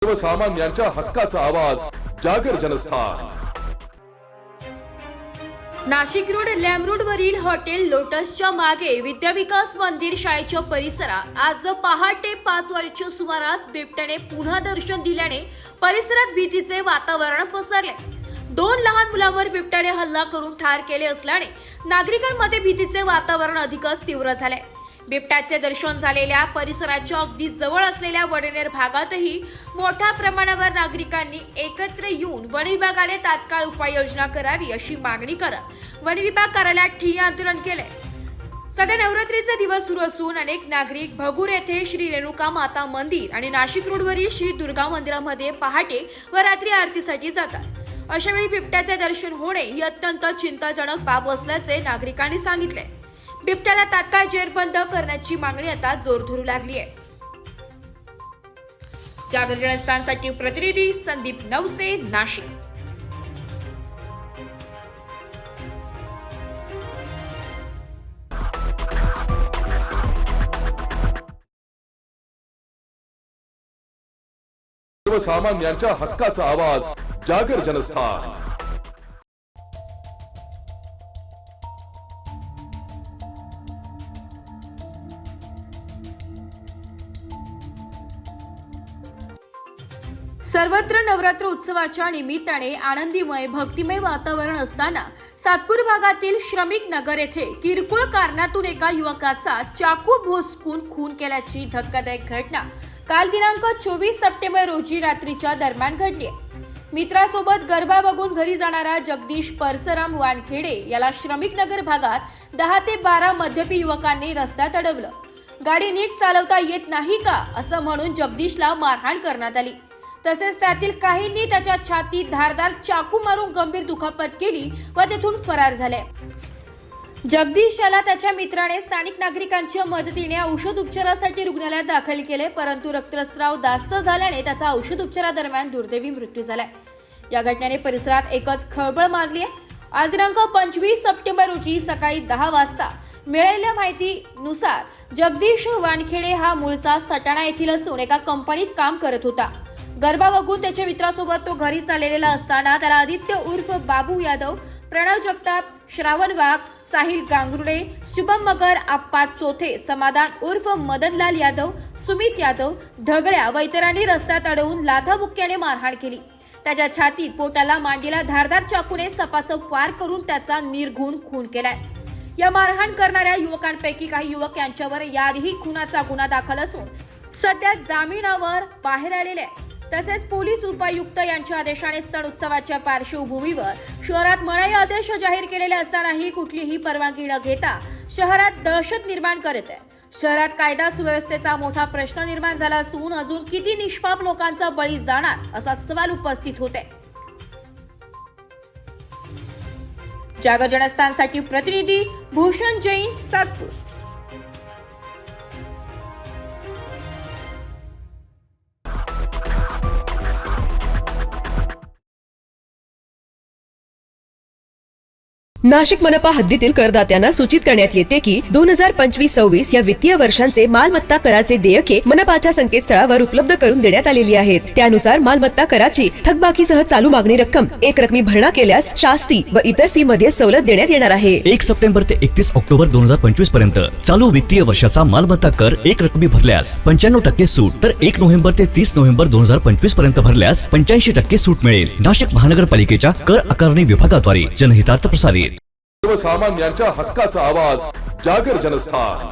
सर्वसामान्यांच्या हक्काचा आवाज जागर जनस्थान। नाशिक रोड लॅमरोड वरील हॉटेल लोटसच्या मागे विद्याविकास मंदिर शाळेच्या परिसरात आज पहाटे 5 वाजेच्या सुमारास बिबट्याने पुन्हा दर्शन दिल्याने परिसरात भीतीचे वातावरण पसरले। 2 लहान मुलांवर बिबट्याने हल्ला करून ठार केले असल्याने नागरिकांमध्ये भीतीचे वातावरण अधिकच तीव्र झाले। बिबट्याचे दर्शन झालेल्या परिसराच्या अगदी जवळ असलेल्या वडनेर भागातही मोठ्या प्रमाणावर नागरिकांनी एकत्र येऊन वन विभागाने तात्काळ उपाययोजना करावी अशी मागणी करत वन विभाग कार्यालयात ठिय्या आंदोलन केले। सध्या नवरात्रीचे दिवस सुरू असून अनेक नागरिक भगूर येथे श्री रेणुका माता मंदिर आणि नाशिक रोडवरील श्री दुर्गा मंदिरामध्ये पहाटे व रात्री आरतीसाठी जातात। अशा वेळी बिबट्याचे दर्शन होणे ही अत्यंत चिंताजनक बाब असल्याचे नागरिकांनी सांगितले। बिबट्याला तात्काळ जेरबंद करण्याची मागणी आता जोर धरू लागली आहे। जागर जनस्थानसाठी प्रतिनिधी संदीप नवसे, नाशिक। सर्वसामान्यांच्या हक्काचा आवाज जागर जनस्थान। सर्वत्र नवरात्र उत्सवाच्या निमित्ताने आनंदीमय भक्तिमय वातावरण असताना सातपूर भागातील श्रमिक नगर येथे किरकोळ कारणातून एका युवकाचा चाकू भोसकून खून केल्याची धक्कादायक घटना काल दिनांक 24 सप्टेंबर रोजी रात्रीच्या दरम्यान घडली आहे। मित्रासोबत गरबा बघून घरी जाणारा जगदीश परसराम वानखेडे याला श्रमिक नगर भागात 10 ते 12 मध्यपी युवकांनी रस्त्यात अडवलं। गाडी नीट चालवता येत नाही का असं म्हणून जगदीशला मारहाण करण्यात आली। तसेच त्यातील काहींनी त्याच्या छातीत धारदार चाकू मारून गंभीर दुखापत केली व तेथून फरार झाले। जगदीश याला त्याच्या मित्राने स्थानिक नागरिकांच्या मदतीने औषध उपचारासाठी रुग्णालयात दाखल केले, परंतु रक्तस्राव जास्त झाल्याने त्याचा औषध उपचारादरम्यान दुर्दैवी मृत्यू झाला। या घटनेने परिसरात एकच खळबळ माजली आहे। आज दिनांक 25 सप्टेंबर रोजी सकाळी 10 वाजता मिळालेल्या माहितीनुसार जगदीश वानखेडे हा मूळचा सटाणा येथील असून एका कंपनीत काम करत होता। गरबा बघून त्याच्या मित्रासोबत तो घरी चाललेला असताना त्याला आदित्य उर्फ बाबू यादव, प्रणव जगताप, श्रावण वाघ, साहिल गांगुर्डे, शुभम मगर, आप्पा चोथे, समाधान उर्फ मदनलाल यादव, सुमित यादव, ढगळ्या व इतरांनी रस्त्यात अडवून लाथाबुक्क्याने मारहाण केली। त्याच्या छातीत, पोटाला, मांडीला धारदार चाकूने सपासप वार करून त्याचा निर्घृण खून केलाय। या मारहाण करणाऱ्या युवकांपैकी काही युवक यांच्यावर याआधीही खुनाचा गुन्हा दाखल असून सध्या जामिनावर बाहेर आलेले आहेत। तसेच पोलीस उपायुक्त यांच्या आदेशाने सण उत्सवाच्या पार्श्वभूमीवर शहरात मनाई आदेश जाहीर केलेले असतानाही कुठलीही परवानगी न घेता शहरात दहशत निर्माण करत आहे। शहरात कायदा सुव्यवस्थेचा मोठा प्रश्न निर्माण झाला असून अजून किती निष्पाप लोकांचा बळी जाणार असा सवाल उपस्थित होत आहे। जागर जनस्थानसाठी प्रतिनिधी भूषण जैन, सातपूर। नाशिक मनपा हद्दीतील करदात्यांना सूचित करण्यात येते की 2025-26 या वित्तीय वर्षांचे मालमत्ता कराचे देयके मनपाच्या संकेतस्थळावर उपलब्ध करून देण्यात आलेली आहेत। त्यानुसार मालमत्ता कराची थकबाकीसह चालू मागणी रक्कम एक रकमी भरणा केल्यास शास्ती व इतर फी मध्ये सवलत देण्यात येणार आहे। 1 सप्टेंबर ते 31 ऑक्टोबर 2025 पर्यंत चालू वित्तीय वर्षाचा मालमत्ता कर एक रकमी भरल्यास 95% सूट, तर 1 नोव्हेंबर ते 30 नोव्हेंबर 2025 पर्यंत भरल्यास 85% सूट मिळेल। नाशिक महानगरपालिकेच्या कर आकारणी विभागाद्वारे जनहितार्थ प्रसारित। सर्वसामान्यांच्या हक्काचा आवाज जागर जनस्थान।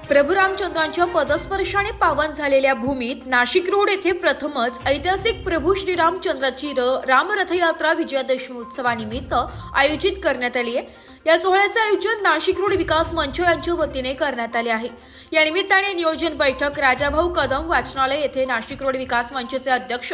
प्रभू रामचंद्रांच्या पदस्पर्शाने पावन झालेल्या भूमीत नाशिक रोड येथे प्रथमच ऐतिहासिक प्रभू श्रीरामचंद्राची रामरथयात्रा विजयादशमी उत्सवानिमित्त आयोजित करण्यात आली आहे। या सोहळ्याचे आयोजन नाशिक रोड विकास मंच यांच्या वतीने करण्यात आले आहे। या निमित्ताने नियोजन बैठक राजाभाऊ कदम वाचनालय येथे नाशिक रोड विकास मंचचे अध्यक्ष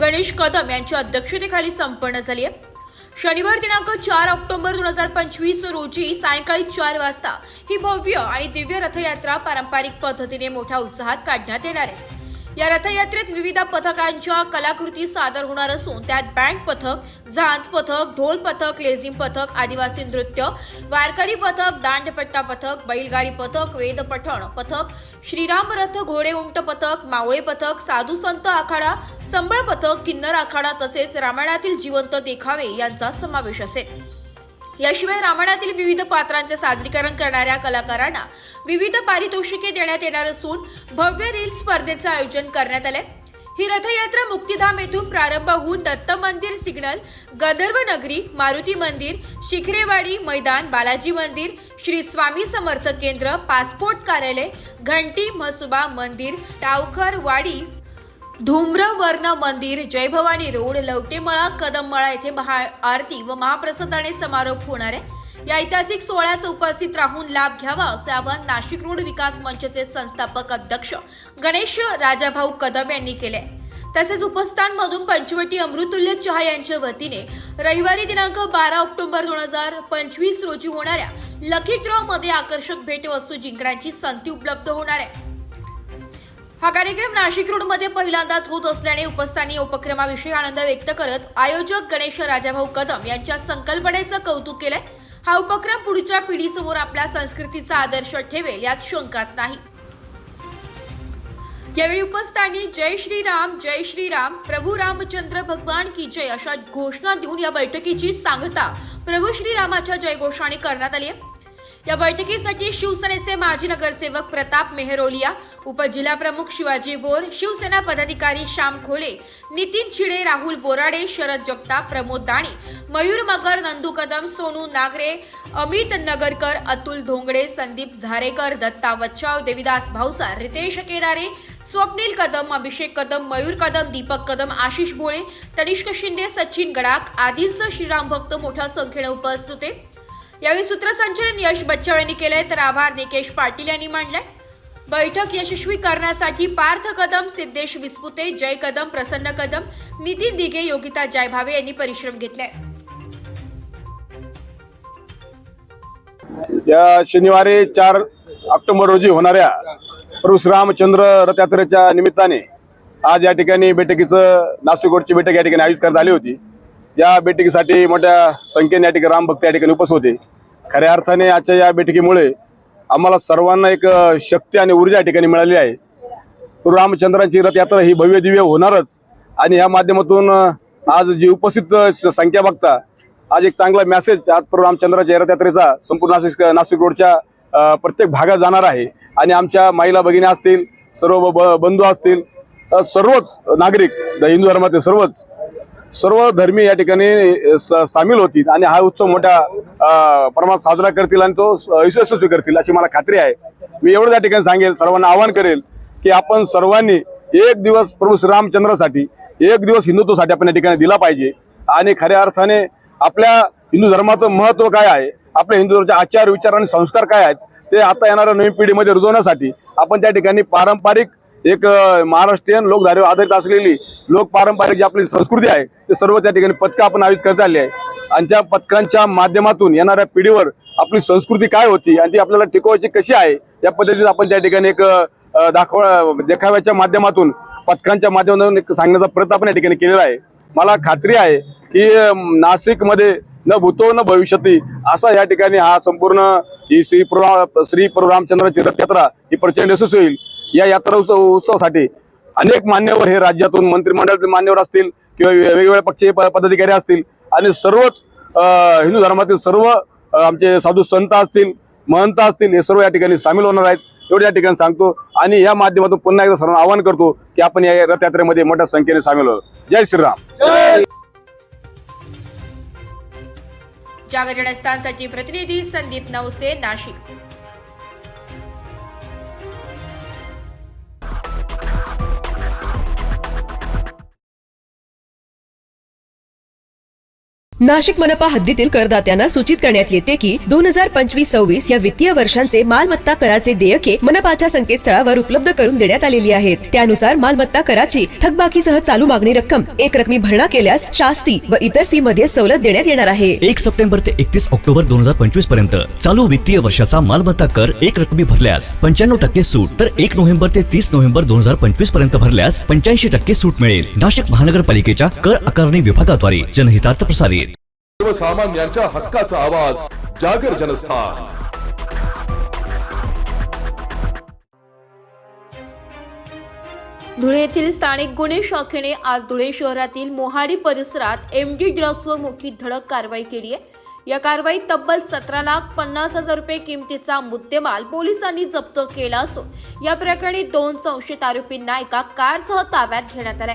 गणेश कदम यांच्या अध्यक्षतेखाली संपन्न झाली आहे। शनिवार दिनांक 4 ऑक्टोबर 2025 रोजी सायंकाळी 4 वाजता ही भव्य आणि दिव्य रथयात्रा पारंपरिक पद्धतीने मोठ्या उत्साहात काढण्यात येणार आहे। या रथयात्रेत विविध पथकांच्या कलाकृती सादर होणार असून त्यात बँड पथक, झांज पथक, ढोल पथक, लेझिम पथक, आदिवासी नृत्य, वारकरी पथक, दांडपट्टा पथक, बैलगाडी पथक, वेद पठण पथक, श्रीराम रथ घोडे उंट पथक, मावळे पथक, साधू संत आखाडा, संबळ पथक, किन्नर आखाडा तसेच रामायणातील जिवंत देखावे यांचा समावेश असेल। याशिवाय रामायणातील विविध पात्रांचे सादरीकरण करणाऱ्या कलाकारांना विविध पारितोषिके देण्यात येणार असून भव्य रील स्पर्धेचे आयोजन करण्यात आले। ही रथयात्रा मुक्तिधाम येथून प्रारंभ होऊन दत्त मंदिर सिग्नल, गंधर्व नगरी, मारुती मंदिर, शिखरेवाडी मैदान, बालाजी मंदिर, श्री स्वामी समर्थ केंद्र, पासपोर्ट कार्यालय, घंटी म्हसोबा मंदिर, टावखर वाडी, धूम्रवर्ण मंदिर, जय भवानी रोड, लवटेमळा, कदममळा येथे महाआरती व महाप्रसादाने समारोप होणार आहे। या ऐतिहासिक सोहळ्यास उपस्थित राहून लाभ घ्यावा असे आवाहन नाशिक रोड विकास मंचचे संस्थापक अध्यक्ष गणेश राजाभाऊ कदम यांनी केले। तसेच उपस्थानांमधून पंचवटी अमृतुल्य चहा यांच्या वतीने रविवारी दिनांक 12 ऑक्टोबर 2025 रोजी होणाऱ्या लकी ड्रॉ मध्ये आकर्षक भेटवस्तू जिंकण्याची संधी उपलब्ध होणार आहे। हा कार्यक्रम नाशिक रोड मध्ये पहिल्यांदाच होत असल्याने उपस्थानी उपक्रमाविषयी आनंद व्यक्त करत आयोजक गणेश राजाभाऊ कदम यांच्या संकल्पनेचं कौतुक केलंय। हा उपक्रम पुढच्या पिढीसमोर आपल्या संस्कृतीचा आदर्श ठेवेल यात शंकाच नाही। यावेळी उपस्थानी जय श्रीराम, प्रभू रामचंद्र भगवान की जय अशा घोषणा देऊन या बैठकीची सांगता प्रभू श्रीरामाच्या जयघोषाने करण्यात आली आहे। या बैठकीसाठी शिवसेनेचे माजी नगरसेवक प्रताप मेहरोलिया, उपजिल्हाप्रमुख शिवाजी भोर, शिवसेना पदाधिकारी श्याम खोले, नितीन चिडे, राहुल बोराडे, शरद जगताप, प्रमोद दाणी, मयूर मगर, नंदू कदम, सोनू नागरे, अमित नगरकर, अतुल धोंगडे, संदीप झारेकर, दत्ता वच्चाव, देविदास भावसार, रितेश केदारे, स्वप्नील कदम, अभिषेक कदम, मयूर कदम, दीपक कदम, आशिष भोळे, तनिष्क शिंदे, सचिन गडाख आदींसह श्रीराम भक्त मोठ्या संख्येने उपस्थित होते। यावेळी सूत्रसंचालन यश बच्चाव यांनी केले तर आभार निकेश पाटील यांनी मांडले। बैठक यशस्वी करण्यासाठी पार्थ कदम, सिद्धेश विस्पुते, जय कदम, प्रसन्न कदम, नितीन दिघे, योगिता जायभावे यांनी परिश्रम घेतले। या शनिवारी 4 ऑक्टोबर रोजी होणाऱ्या प्रभू श्रीरामचंद्र रथयात्रेच्या निमित्ताने आज या ठिकाणी बैठकीचं नाशिक रोडची बैठक या ठिकाणी आयोजित करण्यात आली होती। या बैठकीसाठी मोठ्या संख्येने या ठिकाणी रामभक्त या ठिकाणी उपस्थित होते। खऱ्या अर्थाने आजच्या या बैठकीमुळे आम्हाला सर्वांना एक शक्ती आणि ऊर्जा या ठिकाणी मिळाली आहे। प्रभू रामचंद्रांची रथयात्रा ही भव्य दिव्य होणारच आणि या माध्यमातून आज जी उपस्थित संख्या बघता आज एक चांगला मेसेज आज प्रभू रामचंद्राच्या रथयात्रेचा संपूर्ण नाशिक रोडच्या प्रत्येक भागात जाणार आहे आणि आमच्या महिला भगिनी असतील, सर्व बंधू असतील, सर्वच नागरिक हिंदू धर्मातील सर्व धर्मी या ठिकाणी सामील होतील आणि हा उत्सव मोठ्या प्रमाणात साजरा करतील आणि तो यशस्वी करतील अशी मला खात्री आहे। मी एवढं या ठिकाणी सांगेल, सर्वांना आवाहन करेल की आपण सर्वांनी एक दिवस प्रभू श्रीरामचंद्रासाठी, एक दिवस हिंदुत्वासाठी आपण या ठिकाणी दिला पाहिजे आणि खऱ्या अर्थाने आपल्या हिंदू धर्माचं महत्त्व काय आहे, आपल्या हिंदू धर्माचे आचार, विचार आणि संस्कार काय आहेत ते आता येणाऱ्या नवीन पिढीमध्ये रुजवण्यासाठी आपण त्या ठिकाणी पारंपरिक एक महाराष्ट्रीयन लोकधारेवर आधारित असलेली पारंपरिक जी आपली संस्कृती आहे ते सर्व त्या ठिकाणी पथकं आपण आयोजित करत आली आहे आणि त्या पथकांच्या माध्यमातून येणाऱ्या पिढीवर आपली संस्कृती काय होती आणि ती आपल्याला टिकवायची कशी आहे या पद्धतीने आपण त्या ठिकाणी एक देखाव्याच्या माध्यमातून, पथकांच्या माध्यमातून एक सांगण्याचा प्रयत्न आपण या ठिकाणी केलेला आहे। मला खात्री आहे की नाशिकमध्ये न भूतो न भविष्यती असा या ठिकाणी हा संपूर्ण ही श्री प्रभू रामचंद्राची रथयात्रा ही प्रचंड यशस्वी होईल। या यात्रा उत्सवासाठी अनेक मान्यवर हे राज्यातून मंत्रिमंडळातील मान्यवर असतील किंवा वेगवेगळ्या पक्षीय पदाधिकारी असतील आणि सर्वच हिंदू धर्मातील सर्व आमचे साधू संत असतील, महंत असतील, हे सर्व या ठिकाणी सामील होणार आहेत एवढं या ठिकाणी सांगतो आणि या माध्यमातून पुन्हा एकदा सर्वांना आवाहन करतो की आपण या रथयात्रेमध्ये मोठ्या संख्येने सामील होऊ। जय श्रीराम। जागर जनस्थानसाठी प्रतिनिधी संदीप नवसे, नाशिक। नाशिक मनपा हद्दीतील करदात्यांना सूचित करण्यात येते की 2025-26 या वित्तीय वर्षांचे मालमत्ता कराचे देयके मनपाच्या संकेतस्थळावर उपलब्ध करून देण्यात आलेली आहेत. त्यानुसार मालमत्ता कराची थकबाकीसह चालू मागणी रक्कम एक रकमी भरणा केल्यास शास्ती व इतर फी मध्ये सवलत देण्यात येणार आहे. 1 सप्टेंबर ते 31 ऑक्टोबर 2025 पर्यंत चालू वित्तीय वर्षाचा मालमत्ता कर एक रकमी भरल्यास 95% सूट तर 1 नोव्हेंबर ते 30 नोव्हेंबर 2025 पर्यंत भरल्यास 85% सूट मिळेल. नाशिक महानगरपालिकेच्या कर आकारणी विभागाद्वारे जनहितार्थ प्रसारित. सर्वसामान्यांच्या हक्काचा आवाज जागर जनस्थान. धुळे येथील स्थानिक गुन्हे शाखेने आज धुळे शहरातील मोहाडी परिसरात एमडी ड्रग्जवर मोठी धडक कारवाई केली आहे. या कारवाईत तब्बल 17,50,000 रुपये किमतीचा मुद्देमाल पोलिसांनी जप्त केला असून या प्रकरणी 2 संशयित आरोपींना एका कारसह ताब्यात घेण्यात आले.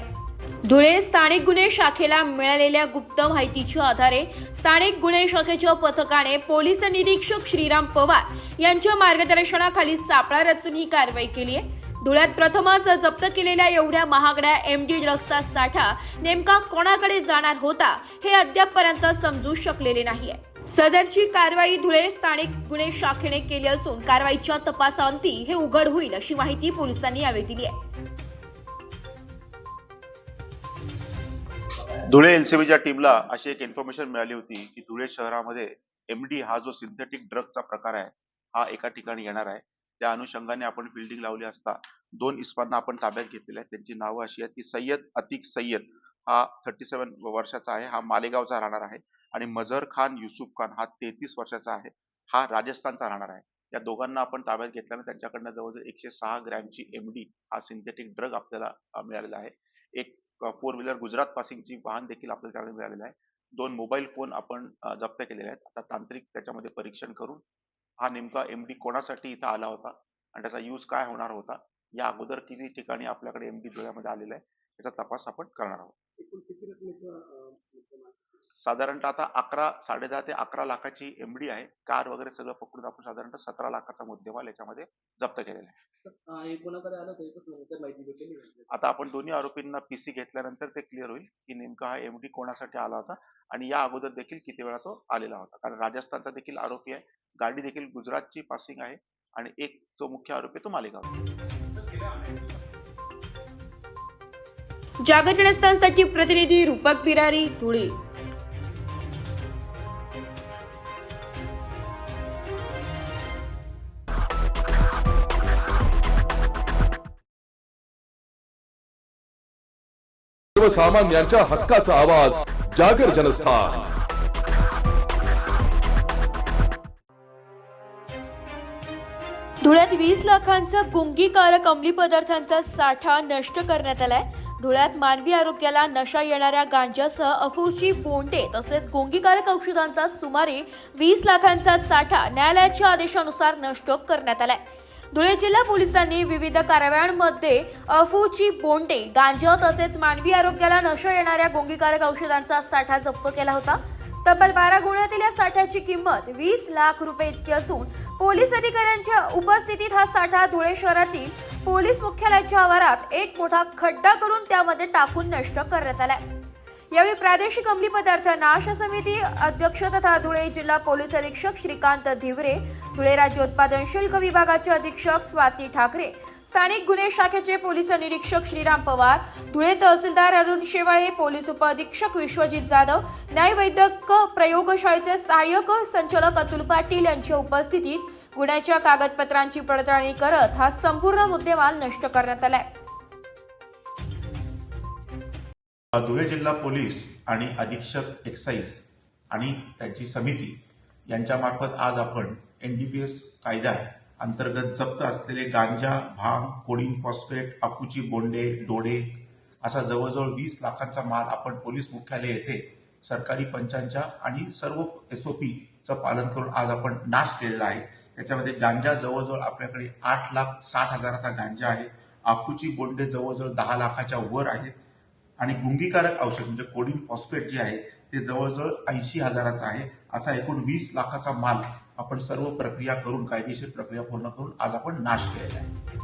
धुळे स्थानिक गुन्हे शाखेला मिळालेल्या गुप्त माहितीच्या आधारे स्थानिक गुन्हे शाखेच्या पथकाने पोलीस निरीक्षक श्रीराम पवार यांच्या मार्गदर्शनाखाली सापळा रचून ही कारवाई केली आहे. धुळ्यात प्रथमच जप्त केलेल्या एवढ्या महागड्या एमडी ड्रग्जचा साठा नेमका कोणाकडे जाणार होता हे अद्यापपर्यंत समजू शकलेले नाहीये. सदरची कारवाई धुळे स्थानिक गुन्हे शाखेने केली असून कारवाईच्या तपासांती हे उघड होईल अशी माहिती पोलिसांनी यावेळी दिली आहे. धुळे एलसीबीच्या टीमला अशी एक इन्फॉर्मेशन मिळाली होती की धुळे शहरामध्ये एमडी हा जो सिंथेटिक ड्रगचा प्रकार आहे हा एका ठिकाणी येणार आहे. त्या अनुषंगाने आपण फिल्डिंग लावली असता 2 इस्मांना आपण ताब्यात घेतलेले आहेत. त्यांची नावं अशी आहेत की सय्यद अतिक सय्यद हा 37 वर्षाचा आहे, हा मालेगावचा राहणार आहे, आणि मजहर खान युसुफ खान हा 33 वर्षाचा आहे, हा राजस्थानचा राहणार आहे. या दोघांना आपण ताब्यात घेतल्याने त्यांच्याकडनं जवळजवळ 106 ग्रॅमची एमडी हा सिंथेटिक ड्रग आपल्याला मिळालेला आहे. एक 4 व्हीलर गुजरात पासिंगची वाहन देखील आपल्याला त्याकडे मिळालेलं आहे. 2 मोबाईल फोन आपण जप्त केलेले आहेत. आता तांत्रिक त्याच्यामध्ये परीक्षण करून हा नेमका एमडी कोणासाठी इथं आला होता आणि त्याचा यूज काय होणार होता, या अगोदर किती ठिकाणी आपल्याकडे एमडी धुळ्यामध्ये आलेला आहे याचा तपास आपण करणार आहोत. साधारणतः आता 10.5 ते 11 लाखाची एमडी आहे. कार वगैरे सगळं पकडून आपण साधारणतः 17 लाखाचा मुद्देमाल याच्यामध्ये जप्त केलेला आहे. आता आपण दोन्ही आरोपींना पीसी घेतल्यानंतर ते क्लिअर होईल की नेमका हा एमडी कोणासाठी आला होता आणि या अगोदर देखील किती वेळा तो आलेला होता. कारण राजस्थानचा देखील आरोपी आहे, गाडी देखील गुजरातची पासिंग आहे आणि एक जो मुख्य आरोपी तो मालेगाव. जागर जनस्थानसाठी प्रतिनिधी रूपक बिरारी, धुळे. सर्वसामान्यांच्या हक्काचा आवाज जागर जनस्थान. धुळ्यात 20 लाखांचा गुंगीकारक अंमली पदार्थांचा साठा नष्ट करण्यात आलाय. धुळ्यात मानवी आरोग्याला नशा येणाऱ्या गांजासह अफूची बोंडे तसेच गुंगीकारक औषधांचा सुमारे 20 लाखांचा साठा न्यायालयाच्या आदेशानुसार नष्ट करण्यात आलाय. धुळे जिल्हा पोलिसांनी विविध कारवायांमध्ये अफूची बोंडे, गांजा तसेच मानवी आरोग्याला नशा येणाऱ्या गुंगीकारक औषधांचा साठा जप्त केला होता. तब्बल 12 गुन्ह्यातील या साठ्याची किंमत 20 लाख रुपये इतकी असून पोलीस अधिकाऱ्यांच्या उपस्थितीत हा साठा धुळे शहरातील पोलीस मुख्यालयाच्या आवारात एक मोठा खड्डा करून त्यामध्ये टाकून नष्ट करण्यात आलाय. यावेळी प्रादेशिक अंमली पदार्थ नाश समिती अध्यक्ष तथा धुळे जिल्हा पोलीस अधीक्षक श्रीकांत धिवरे, धुळे राज्य उत्पादन शुल्क विभागाचे अधीक्षक स्वाती ठाकरे, स्थानिक गुन्हे शाखेचे पोलीस निरीक्षक श्रीराम पवार, धुळे तहसीलदार अरुण शेवाळे, पोलीस उपअधीक्षक विश्वजित जाधव, न्याय वैद्यक प्रयोगशाळेचे सहाय्यक संचालक अतुल पाटील यांच्या उपस्थितीत गुन्ह्याच्या कागदपत्रांची पडताळणी करत हा संपूर्ण मुद्देमाल नष्ट करण्यात आलाय. धुळे जिल्हा पोलीस आणि अधीक्षक एक्साईज आणि त्यांची समिती यांच्यामार्फत आज आपण NDPS कायद्या अंतर्गत जप्त असलेले गांजा, भांग, कोडीन फॉस्फेट, अफूची बोंडे, डोळे असा जवळजवळ 20 लाखांचा माल आपण पोलीस मुख्यालय येथे सरकारी पंचांच्या आणि सर्व SOPचं पालन करून आज आपण नाश केलेला आहे. त्याच्यामध्ये गांजा जवळजवळ आपल्याकडे 8,60,000चा गांजा आहे. अफूची बोंडे जवळजवळ 10 लाखाच्या वर आहेत आणि गुंगीकारक औषध म्हणजे कोडीन फॉस्फेट जे आहे ते जवळजवळ 80,000चा आहे. असा एकूण 20 लाखाचा माल आपण सर्व प्रक्रिया करून कायदेशीर प्रक्रिया पूर्ण करून आज आपण नाश केलेला आहे.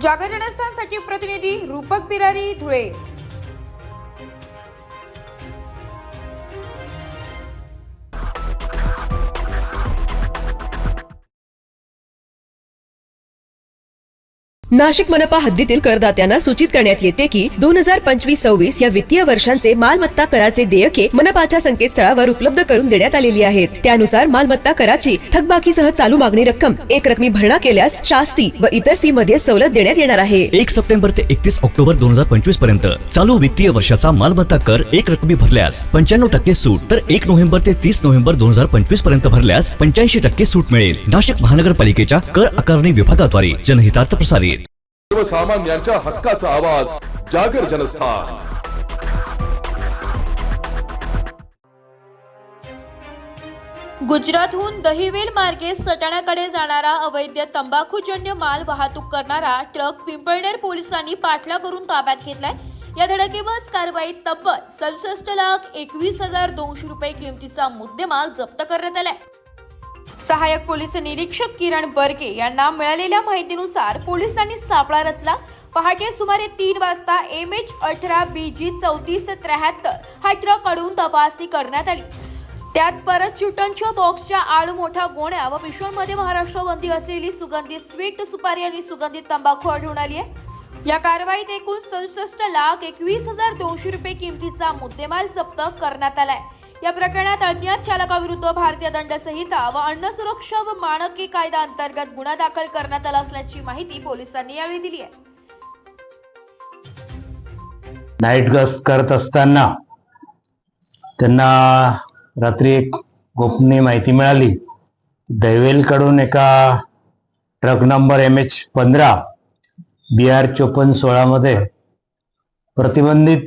जागर जनस्थानसाठी प्रतिनिधी रूपक बिरारी, धुळे. नाशिक मनपा हद्दीतील करदात्यांना सूचित करण्यात येते की 2025-26 या वित्तीय वर्षांचे मालमत्ता कराचे देयके मनपाच्या संकेतस्थळावर उपलब्ध करून देण्यात आलेली आहेत. त्यानुसार मालमत्ता कराची थकबाकीसह चालू मागणी रक्कम एक रकमी भरणा केल्यास शास्ती व इतर फी मध्ये सवलत देण्यात येणार आहे. 1 सप्टेंबर ते 31 ऑक्टोबर 2025 पर्यंत चालू वित्तीय वर्षाचा मालमत्ता कर एक रकमी भरल्यास 95% सूट, तर 1 नोव्हेंबर ते 30 नोव्हेंबर 2025 पर्यंत भरल्यास 85% सूट मिळेल. नाशिक महानगरपालिकेच्या कर आकारणी विभागाद्वारे जनहितार्थ प्रसारित. सर्वसामान्यांच्या हक्काचा आवाज जागर जनस्थान. गुजरातहून दहिवेल मार्गे सटाण्याकडे जाणारा अवैध तंबाखूजन्य माल वाहतूक करणारा ट्रक पिंपळनेर पोलिसांनी पाठला करून ताब्यात घेतलाय. या धडकेबाज कारवाईत तब्बल 67,21,200 रुपये किमतीचा मुद्देमाल जप्त करण्यात आलाय. सहाय्यक पोलीस निरीक्षक किरण बर्गे यांना मिळालेल्या माहितीनुसार पोलिसांनी सापळा रचला. पहाटे सुमारे 3 वाजता MH18BG 3473 हा ट्रक अडवून तपासणी करण्यात आली. त्यात परत च्युटनच्या बॉक्सच्या आड मोठ्या गोण्या व पिशव्यांमध्ये महाराष्ट्र बंदी असलेली सुगंधित स्वीट सुपारी आणि सुगंधित तंबाखू आढळून आली आहे. या कारवाईत एकूण 67,21,200 रुपये किमतीचा मुद्देमाल जप्त करण्यात आलाय. या प्रकरणात अज्ञात चालकाविरुद्ध भारतीय दंड संहिता व अन्न सुरक्षा व मानके कायदा अंतर्गत गुन्हा दाखल करण्यात आला असल्याची माहिती पोलिसांनी यावेळी दिली आहे. नाईट गस्त करत असताना त्यांना रात्री एक गोपनीय माहिती मिळाली. दैवेलकडून एका ट्रक नंबर MH15 BR 5416 मध्ये प्रतिबंधित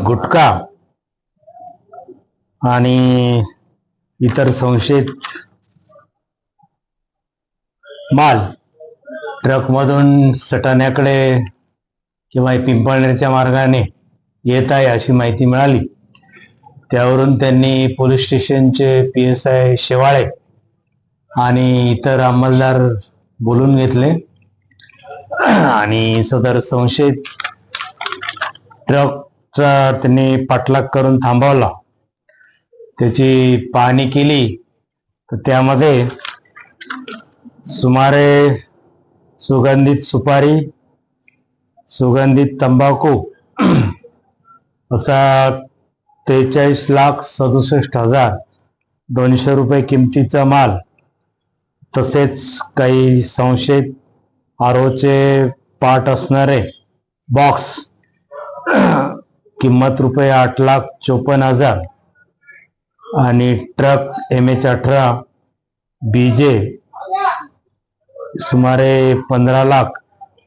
गुटखा आणि इतर संशयित माल ट्रकमधून सटाण्याकडे किंवा पिंपळनेरच्या मार्गाने येत आहे अशी माहिती मिळाली. त्यावरून त्यांनी पोलीस स्टेशनचे PSI शेवाळे आणि इतर अंमलदार बोलून घेतले आणि सदर संशयित ट्रकचा त्यांनी पाठलाग करून थांबवला. त्याची पाहणी केली तर त्यामध्ये सुमारे सुगंधित सुपारी, सुगंधित तंबाखू असा 43,67,200 रुपये किमतीचा माल, तसेच काही संशयित आरोचे पार्ट असणारे बॉक्स किंमत रुपये 8,54,000 आणि ट्रक MH18BJ सुमारे 15 लाख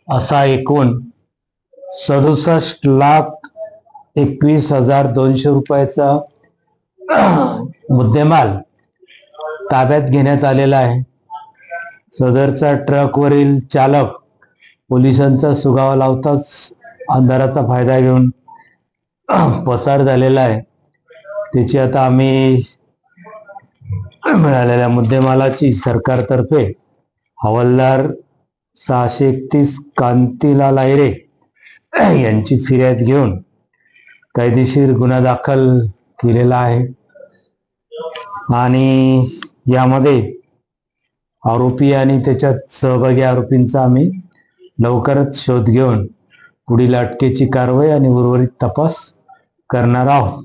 असा एकूण 67,21,200 रुपयाचा मुद्देमाल ताब्यात घेण्यात आलेला आहे. सदरचा ट्रकवरील चालक पोलिसांचा सुगावा लावताच अंधाराचा फायदा घेऊन पसार झालेला आहे. त्याची आता आम्ही मिळालेल्या मुद्देमालाची सरकारतर्फे हवालदार 631 कांतीलाल आयरे यांची फिर्याद घेऊन कायदेशीर गुन्हा दाखल केलेला आहे आणि यामध्ये आरोपी आणि त्याच्यात सहभागी आरोपींचा आम्ही लवकरच शोध घेऊन पुढील अटकेची कारवाई आणि उर्वरित तपास करणार आहोत.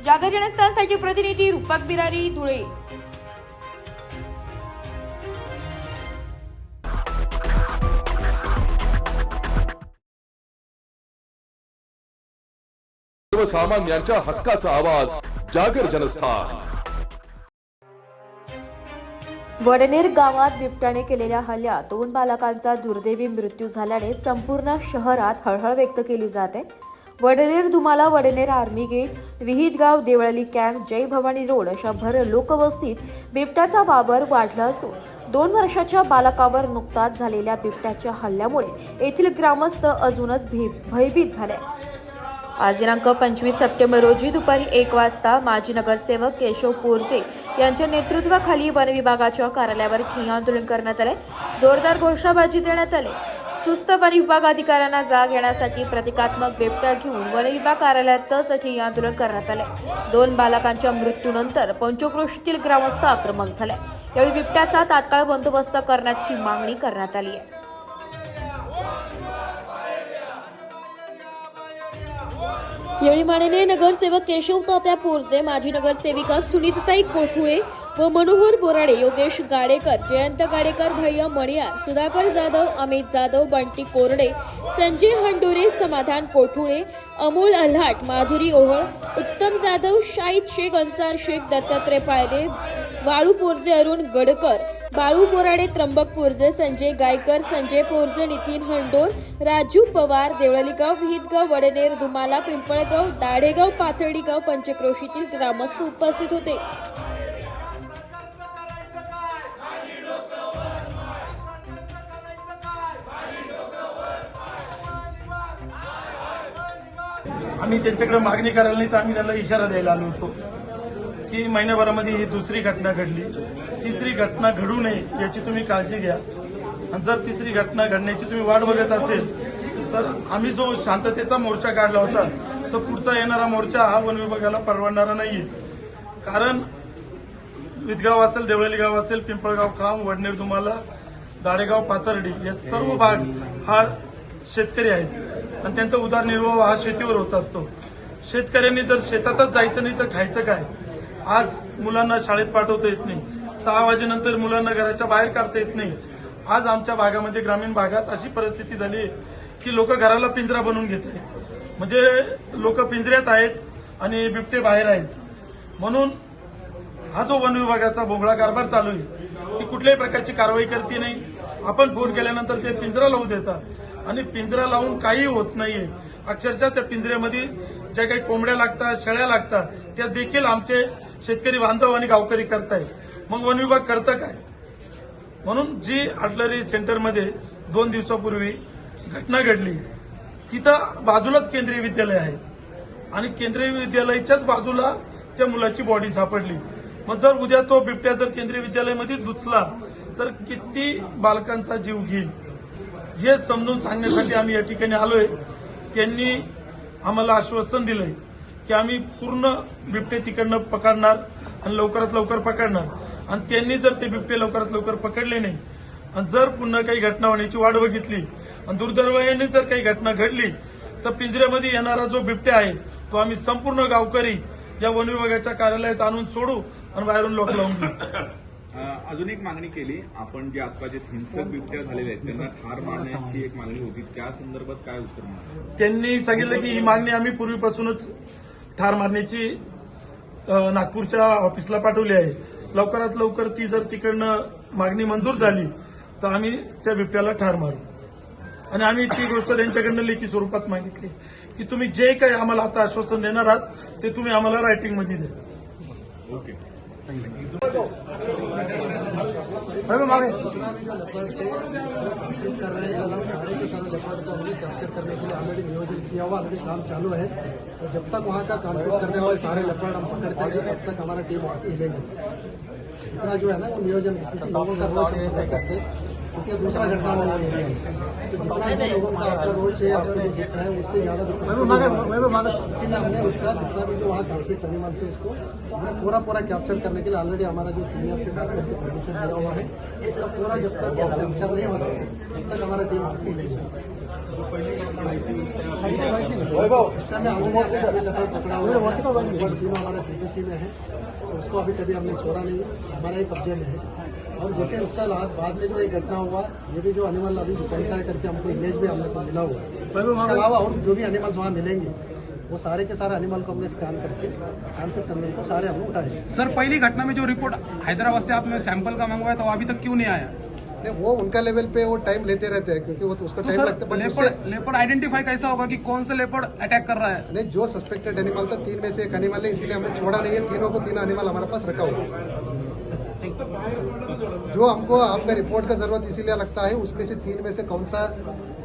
जागर जनस्थानसाठी प्रतिनिधी रूपक बिरारी, धुळे. सर्वसामान्यांच्या हक्काचा आवाज जागर जनस्थान. वडनेर गावात बिबट्याने केलेल्या हल्ल्यात 2 बालकांचा दुर्दैवी मृत्यू झाल्याने संपूर्ण शहरात हळहळ व्यक्त केली जाते. Vadner, Dumala, Vadner, army gate, Vihitgaon, Deolali camp, Jai Bhavani road अशा भर लोकवस्तीत बिबट्याचा वावर वाढला असून 2 वर्षाच्या बालकावर नुकताच झालेल्या बिबट्याच्या हल्ल्यामुळे येथील ग्रामस्थ अजूनच भयभीत झाले. आज दिनांक 25 सप्टेंबर रोजी दुपारी 1 वाजता माजी नगरसेवक केशव पोरजे यांच्या नेतृत्वाखाली वन विभागाच्या कार्यालयावर ठिय्या आंदोलन करण्यात आले. जोरदार घोषणाबाजी देण्यात आली. सुस्त वन विभाग अधिकाऱ्यांना जाग येण्यासाठी प्रतिकात्मक बिबट्या घेऊन वन विभाग कार्यालयातच ठिय्या आंदोलन करण्यात आले. 2 बालकांच्या मृत्यूनंतर पंचक्रोशीतील ग्रामस्थ आक्रमक झाले. यावेळी बिबट्याचा तात्काळ बंदोबस्त करण्याची मागणी करण्यात आली आहे. यावेळी माननीय नगरसेवक केशव तात्या पोरजे, माजी नगरसेविका सुनीताताई कोठुळे व मनोहर बोराडे, योगेश गाडेकर, जयंत गाडेकर, भैया मणियार, सुधाकर जाधव, अमित जाधव, बंटी कोरडे, संजय हंडुरे, समाधान कोठुळे, अमोल अल्हाट, माधुरी ओहळ, उत्तम जाधव, शाहिद शेख, अन्सार शेख, दत्तात्रय पायरे, वाळू पोरजे, अरुण गडकर, बाळू बोराडे, त्र्यंबक पोरजे, संजय गायकर, संजय पोरजे, नितीन हंडोर, राजू पवार, देवळालीगाव, विहितगाव, वडनेर, धुमाला, पिंपळगाव, दाढेगाव, पाथर्डीगाव, पंचक्रोशीतील ग्रामस्थ उपस्थित होते. आम्ही त्यांच्याकडे मागणी करायला नाही तर आम्ही त्यांना इशारा द्यायला आलो होतो की महिन्याभरामध्ये ही दुसरी घटना घडली, तिसरी घटना घडू नये याची तुम्ही काळजी घ्या. आणि जर तिसरी घटना घडण्याची तुम्ही वाट बघत असेल तर आम्ही जो शांततेचा मोर्चा काढला होता तो पुढचा येणारा मोर्चा हा वन विभागाला परवडणारा नाहीये. कारण विदगाव असेल, देवळाली गाव असेल, पिंपळगाव, खाम, वडनेर, धुमाला, दाढेगाव, पाथर्डी हे सर्व भाग हा शेतकरी आहेत आणि त्यांचा उदरनिर्वाह हा शेतीवर होत असतो. शेतकऱ्यांनी जर शेतातच जायचं नाही तर खायचं काय? आज मुलांना शाळेत पाठवता येत नाही, 6 वाजेनंतर मुलांना घराच्या बाहेर काढता येत नाही. आज आमच्या भागामध्ये, ग्रामीण भागात अशी परिस्थिती झाली आहे की लोक घराला पिंजरा बनवून घेत आहेत. म्हणजे लोक पिंजऱ्यात आहेत आणि बिबटे बाहेर आहेत. म्हणून हा जो वन विभागाचा भोंगळा कारभार चालू आहे की कुठल्याही प्रकारची कारवाई करते नाही. आपण फोन केल्यानंतर ते पिंजरा लावू देतात आणि पिंजरा लावून काही होत नाहीये. अक्षरशः त्या पिंजऱ्यामध्ये ज्या काही कोंबड्या लागतात, शेळ्या लागतात, त्या देखील आमचे शेतकरी बांधव आणि गावकरी करतायत. मग वन विभाग करतं काय? म्हणून जी आर्टलरी सेंटरमध्ये 2 दिवसापूर्वी घटना घडली, तिथं बाजूलाच केंद्रीय विद्यालय आहे आणि केंद्रीय विद्यालयाच्याच बाजूला त्या मुलाची बॉडी सापडली. मग जर उद्या तो बिबट्या जर केंद्रीय विद्यालयामध्येच घुसला तर किती बालकांचा जीव घेईल हे समजून सांगण्यासाठी आम्ही या ठिकाणी आलोय. त्यांनी आम्हाला आश्वासन दिलंय की आम्ही पूर्ण बिबटे तिकडनं पकडणार आणि लवकरात लवकर पकडणार. आणि त्यांनी जर ते बिबटे लवकरात लवकर पकडले नाही आणि जर पुन्हा काही घटना होण्याची वाट बघितली आणि दुर्दैवाने जर काही घटना घडली तर पिंजऱ्यामध्ये येणारा जो बिबट्या आहे तो आम्ही संपूर्ण गावकरी या वन विभागाच्या कार्यालयात आणून सोडू आणि बाहेरून लोक लावून घेऊ. अजून एक मागणी केली आपण, जे आता जे हिंसक बिबट्या झालेले आहेत त्यांना ठार मारण्याची एक मागणी होती, त्या संदर्भात काय उत्तर मिळालं? त्यांनी सांगितलं की ही मागणी आम्ही पूर्वीपासूनच ठार मारण्याची नागपूरच्या ऑफिसला पाठवली आहे. लवकरात लवकर ती जर तिकडनं मागणी मंजूर झाली तर आम्ही त्या बिबट्याला ठार मारू. आणि आम्ही ती गोष्ट त्यांच्याकडनं लेखी स्वरूपात मागितली की तुम्ही जे काही आम्हाला आता आश्वासन देणार आहात ते तुम्ही आम्हाला रायटिंगमध्ये द्या. ओके. ऑलरेडी नियोजन किया हुआ, ऑलरेडी काम चालू है. तो जब तक वहाँ का कॉन्फ्लिक्ट करने वाले सारे लेपर्ड हम पकड़ते हैं तब तक हमारा टीम वहाँ से हिलेंगे. इतना जो है ना वो नियोजन, क्योंकि लोगों का रोज नहीं कर सकते, क्योंकि दूसरा घटना हो रही है. तो जितना भी लोगों का आपका रोज है, आपको जो दिख रहा है उससे ज्यादा इसीलिए हमने उसका जितना भी जो वहाँ कॉन्फ्लिक्ट एनिमल से उसको हमने पूरा कैप्चर करने के लिए ऑलरेडी हमारा जो सीनियर से बात करके परमिशन दिया हुआ है. उसका पूरा जब तक कैप्चर नहीं होता तब तक हमारा टीम वहाँ से नहीं सकती. उसका मैं ऑलरेडी अपने पकड़ा हुआ है, तीनों हमारे पीटीसी में है, तो उसको अभी कभी हमने छोड़ा नहीं है, हमारे ही कब्जे में है. और जैसे उसका बाद में जो एक घटना हुआ, ये भी जो एनिमल अभी कंसाइड करके हमको इमेज भी हमने को मिला हुआ है. उसके अलावा और जो भी एनिमल्स वहाँ मिलेंगे वो सारे के सारे एनिमल को हमने स्कैन करके कॉन्फ्लिक्ट एनिमल को सारे हमने उठाए. सर, पहली घटना में जो रिपोर्ट हैदराबाद से आपने सैंपल का मंगवाया था वो अभी तक क्यों नहीं आया? नहीं, वो उनका लेवल पे वो टाइम लेते रहते हैं क्योंकि वो तो उसका टाइम लगता है. लेपर्ड आइडेंटिफाई कैसा होगा कि कौन सा लेपर्ड अटैक कर रहा है? नहीं, जो सस्पेक्टेड एनिमल था 3 में से एक एनिमल है, इसीलिए हमने छोड़ा नहीं है. तीनों को 3 एनिमल हमारे पास रखा हुआ है. जो हमको आपका रिपोर्ट का जरूरत इसीलिए लगता है, उसमें से 3 में से कौन सा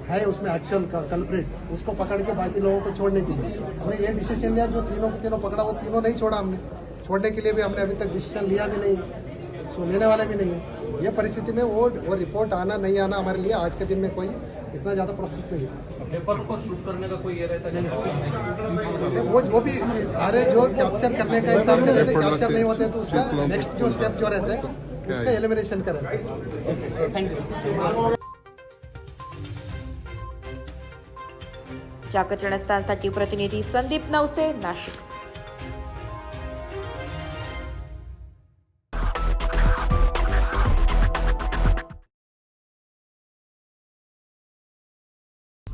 है उसमें एक्चुअल कल्प्रिट, उसको पकड़ के बाकी लोगों को छोड़ने के लिए हमने ये डिसीजन लिया. जो तीनों के तीनों पकड़ा वो तीनों नहीं छोड़ा हमने. छोड़ने के लिए भी हमने अभी तक डिसीजन लिया भी नहीं, तो लेने वाले भी नहीं है. ये परिस्थिति में वो रिपोर्ट आना नहीं आना हमारे लिए आज के दिन में कोई इतना ज्यादा प्रोसेस नहीं है. लेपर्ड को शूट करने का कोई ये रहता नहीं? वो भी सारे जो कैप्चर करने का हिसाब से रहते, कैप्चर नहीं होते तो उसका नेक्स्ट जो स्टेप जो रहता है उसका एलिमिनेशन करें। जागर जनस्थानसाठी प्रतिनिधी संदीप नवसे, नाशिक।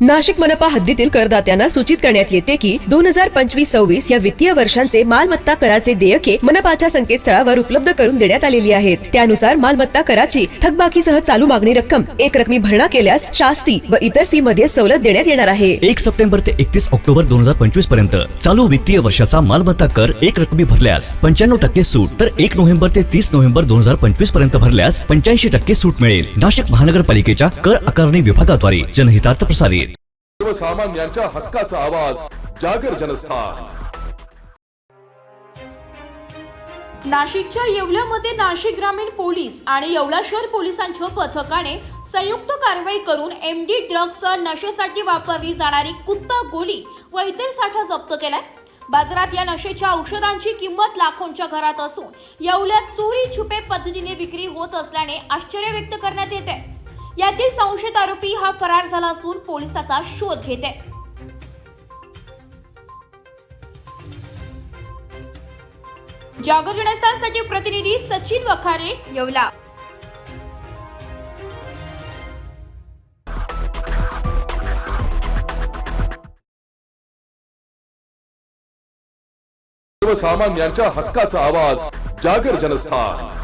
नाशिक मनपा हद्दीतील करदात्यांना सूचित करण्यात येते की 2025-26 या वित्तीय वर्षांचे मालमत्ता कराचे देयके मनपाच्या संकेतस्थळावर उपलब्ध करून देण्यात आलेली आहेत. त्यानुसार मालमत्ता कराची थकबाकीसह चालू मागणी रक्कम एक रकमी भरणा केल्यास शास्ती व इतर फी मध्ये सवलत देण्यात येणार आहे. 1 सप्टेंबर ते 31 ऑक्टोबर 2025 पर्यंत चालू वित्तीय वर्षाचा मालमत्ता कर एक रकमी भरल्यास 95% सूट, तर 1 नोव्हेंबर ते 30 नोव्हेंबर 2025 पर्यंत भरल्यास 85% सूट मिळेल. नाशिक महानगरपालिकेच्या कर आकारणी विभागाद्वारे जनहितार्थ प्रसारित. सर्वसामान्यांच्या हक्काचा आवाज, जागर जनस्थान. नाशिकच्या येवल्यामध्ये नाशिक ग्रामीण पोलीस आणि येवला शहर पोलिसांच्या पथकाने संयुक्त कारवाई करून MD ड्रग्ससह नशेसाठी वापरली जाणारी कुत्ता गोळी व इतर साठा जप्त केलाय. बाजारात या नशेच्या औषधांची किंमत लाखोंच्या घरात असून येवल्यात चोरी छुपे पद्धतीने विक्री होत असल्याने आश्चर्य व्यक्त करण्यात येते. यातील संशयित आरोपी हा फरार झाला असून पोलीस त्याचा शोध घेत आहेत. जागर जनस्थानसाठी प्रतिनिधी सचिन वखारे, येवला. सर्वसामान्यांच्या हक्काचा आवाज, जागर जनस्थान.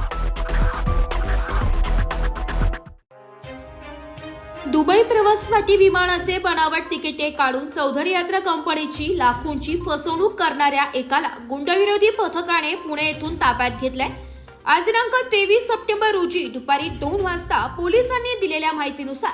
दुबई प्रवासासाठी विमानाचे बनावट तिकिटे काढून चौधरी यात्रा कंपनीची लाखोंची फसवणूक करणाऱ्या एकाला गुंडविरोधी पथकाने पुणे येथून ताब्यात घेतलाय. आज दिनांक 23 सप्टेंबर रोजी दुपारी 2 वाजता पोलिसांनी दिलेल्या माहितीनुसार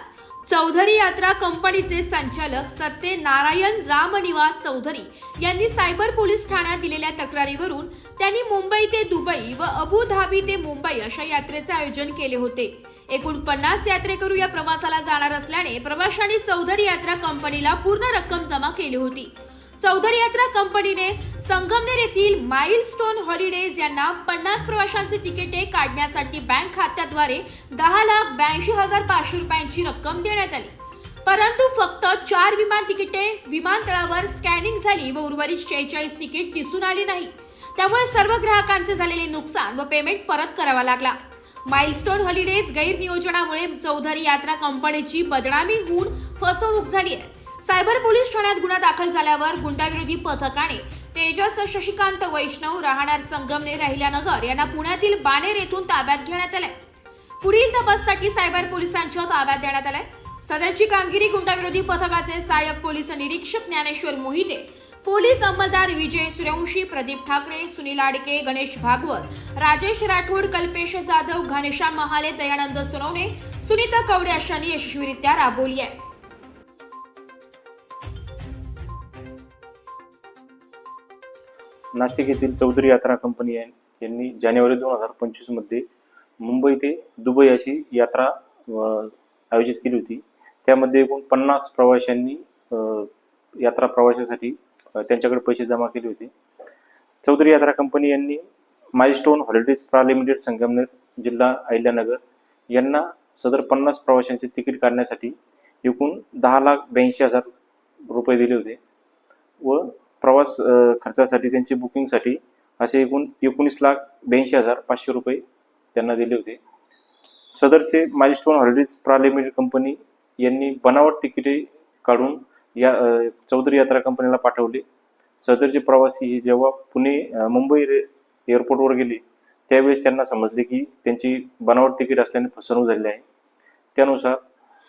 चौधरी यात्रा कंपनीचे संचालक सत्यनारायण रामनिवास चौधरी यांनी सायबर पोलीस ठाण्यात दिलेल्या तक्रारीवरून त्यांनी मुंबई ते दुबई व अबुधाबी ते मुंबई अशा यात्रेचे आयोजन केले होते. एकूण 50 यात्रेकरू या प्रवासाला जाणार असल्याने प्रवाशांनी चौधरी यात्रा कंपनीला पूर्ण रक्कम जमा केली होती. चौधरी यात्रा कंपनीने संगमनेर येथील माइलस्टोन हॉलिडेज यांना 50 प्रवाशांचे तिकिटे काढण्यासाठी बँक खात्याद्वारे 10,82,500 रुपयांची रक्कम देण्यात आली. परंतु फक्त 4 विमान तिकिटे विमानतळावर स्कॅनिंग झाली व उर्वरित 46 तिकीट दिसून आली नाही. त्यामुळे सर्व ग्राहकांचे झालेले नुकसान व पेमेंट परत करावा लागला. माइलस्टोन हॉलिडेज गैरनियोजनामुळे चौधरी यात्रा कंपनीची बदनामी होऊन फसवणूक झाली आहे. सायबर पोलीस ठाण्यात गुन्हा दाखल झाल्यावर गुंडाविरोधी पथकाने तेजस शशिकांत वैष्णव, राहणार संगमनेर, अहिल्यानगर यांना पुण्यातील बाणेर येथून ताब्यात घेण्यात आले. पुढील तपासासाठी सायबर पोलिसांच्या ताब्यात देण्यात आले. सदरची कामगिरी गुंडाविरोधी पथकाचे सहाय्यक पोलीस निरीक्षक ज्ञानेश्वर मोहिते, पोलीस अंमलदार विजय सूर्यवंशी, प्रदीप ठाकरे, सुनील आडके, गणेश भागवत, राजेश राठोड, कल्पेश जाधव, घनश्याम महाले, दयानंद सोनवणे, सुनीता कवडे अशांनी यशस्वीरित्या राबवली आहे. नाशिक येथील चौधरी यात्रा कंपनी यांनी जानेवारी 2025 मध्ये मुंबई ते दुबई अशी यात्रा आयोजित केली होती. त्यामध्ये एकूण 50 प्रवाशांनी यात्रा प्रवासासाठी त्यांच्याकडे पैसे जमा केले होते. चौधरी यात्रा कंपनी यांनी माइलस्टोन हॉलिडेज प्रा लिमिटेड संगमनेर, जिल्हा अहिल्यानगर यांना सदर 50 प्रवाशांचे तिकीट काढण्यासाठी एकूण 10,82,000 रुपये दिले होते व प्रवास खर्चासाठी त्यांची बुकिंगसाठी असे एकूण 19,82,500 रुपये त्यांना दिले होते. सदरचे माइलस्टोन हॉलिडेज प्रा लिमिटेड कंपनी यांनी बनावट तिकिटे काढून या चौधरी यात्रा कंपनीला पाठवले. सदरचे प्रवासी जेव्हा मुंबई एअरपोर्टवर गेले त्यावेळेस त्यांना समजले की त्यांची बनावट तिकीट असल्याने फसवणूक झाली आहे. त्यानुसार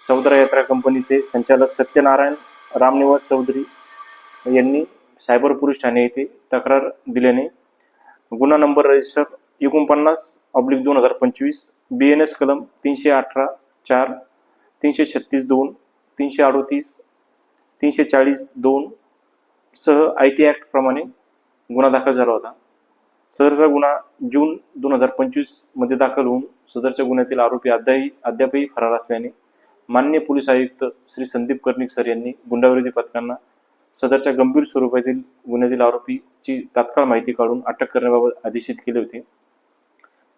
चौधरी यात्रा कंपनीचे संचालक सत्यनारायण रामनिवास चौधरी यांनी सायबर पोलीस ठाणे येथे तक्रार दिल्याने गुन्हा नंबर रजिस्टर 49/2025 BNS कलम 318(4), 336(2), 338, 340(2) सह IT ऍक्ट प्रमाणे गुन्हा दाखल झाला होता. सदरचा गुन्हा जून 2025 मध्ये दाखल होऊन सदरच्या गुन्ह्यातील आरोपी अद्यापही फरार असल्याने माननीय पोलीस आयुक्त श्री संदीप कर्णिक सर यांनी गुंडाविरोधी पथकांना सदरच्या गंभीर स्वरूपातील गुन्ह्यातील आरोपीची तात्काळ माहिती काढून अटक करण्याबाबत आदेशित केले होते.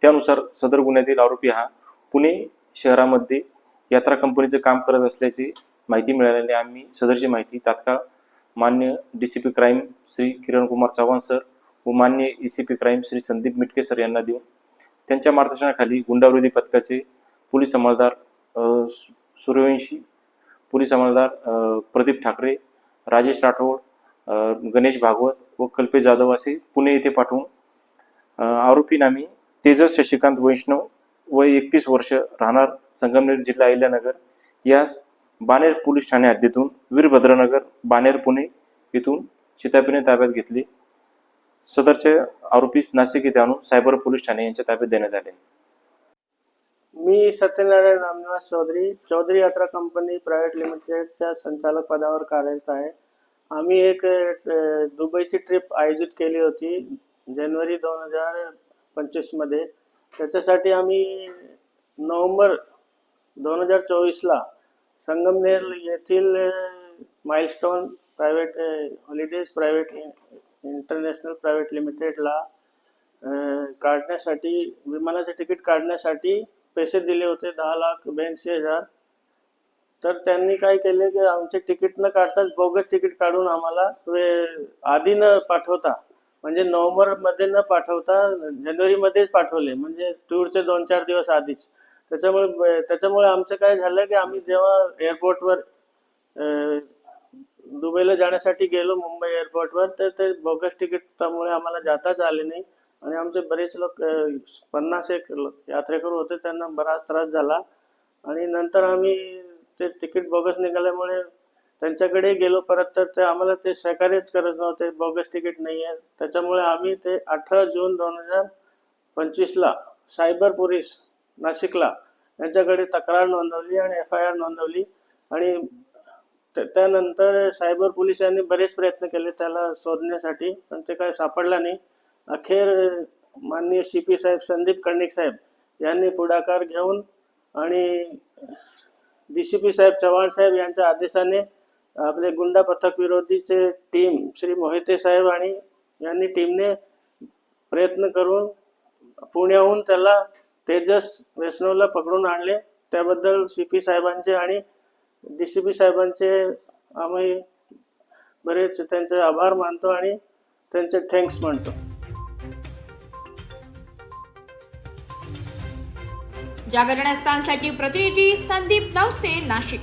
त्यानुसार सदर गुन्ह्यातील आरोपी हा पुणे शहरामध्ये यात्रा कंपनीचं काम करत असल्याची माहिती मिळाल्याने आम्ही सदरची माहिती तात्काळ मान्य DCP crime Shri Kiran Kumar Chavan sir व मान्य ECP crime Shri Sandeep Mitke sir यांना देऊन त्यांच्या मार्गदर्शनाखाली गुंडाविरोधी पथकाचे पोलीस अंमलदार सूर्यवंशी, पोलीस अंमलदार प्रदीप ठाकरे, राजेश राठोड, गणेश भागवत व कल्पेश जाधव असे पुणे येथे पाठवून आरोपी नामी तेजस शशिकांत वैष्णव वय 31 वर्ष राहणार संगमनेर जिल्हा अहिल्यानगर यास बाणेर पोलीस ठाणे हद्दीतून वीरभद्रनगर बाणेर पुणे येथून चितापीने ताब्यात घेतले. सदरचे आरोपीस नाशिक येथे आणून सायबर पोलीस ठाणे यांच्या ताब्यात देण्यात आले. मी सत्यनारायण रामनिवास चौधरी यात्रा कंपनी प्रायव्हेट लिमिटेडच्या संचालक पदावर कार्यरत आहे. आम्ही एक दुबईची ट्रिप आयोजित केली होती जानेवारी 2025 मध्ये. त्याच्यासाठी आम्ही नोव्हेंबर 2024ला संगमनेर येथील milestone private holidays private international private लिमिटेडला काढण्यासाठी विमानाचे तिकीट काढण्यासाठी पैसे दिले होते 10,82,000. तर त्यांनी काय केले की आमचे तिकीट न काढताच बोगस तिकीट काढून आम्हाला आधी न पाठवता म्हणजे नोव्हेंबर मध्ये न पाठवता जानेवारीमध्येच पाठवले, म्हणजे टूरचे 2-4 दिवस आधीच. त्याच्यामुळे आमचं काय झालं की आम्ही जेव्हा एअरपोर्टवर दुबईला जाण्यासाठी गेलो मुंबई एअरपोर्टवर, तर ते बोगस तिकीटामुळे आम्हाला जाताच आले नाही आणि आमचे बरेच लोक 50-1 यात्रेकरू होते, त्यांना बराच त्रास झाला. आणि नंतर आम्ही ते तिकीट बोगस निघाल्यामुळे त्यांच्याकडे गेलो परत, तर ते आम्हाला ते स्वीकारच करत नव्हते, बोगस तिकीट नाही आहे. त्याच्यामुळे आम्ही ते 18 जून 2025ला सायबर पोलीस नाशिकला यांच्याकडे तक्रार नोंदवली आणि FIR नोंदवली. आणि त्यानंतर सायबर पोलीस यांनी बरेच प्रयत्न केले त्याला शोधण्यासाठी, पण ते काय सापडला नाही. अखेर माननीय CP साहेब संदीप कर्णिक साहेब यांनी पुढाकार घेऊन आणि DCP साहेब चव्हाण साहेब यांच्या आदेशाने आपले गुंडा पथक विरोधीचे टीम श्री मोहिते साहेब आणि यांनी टीमने प्रयत्न करून पुण्याहून त्याला तेजस वैष्णवला पकडून आणले. त्याबद्दल CP साहेबांचे आणि DCP साहेबांचे आम्ही बरेच त्यांचे आभार मानतो आणि त्यांचे थँक्स म्हणतो. जागर घटनास्थळासाठी प्रतिनिधी संदीप नवसे, नाशिक.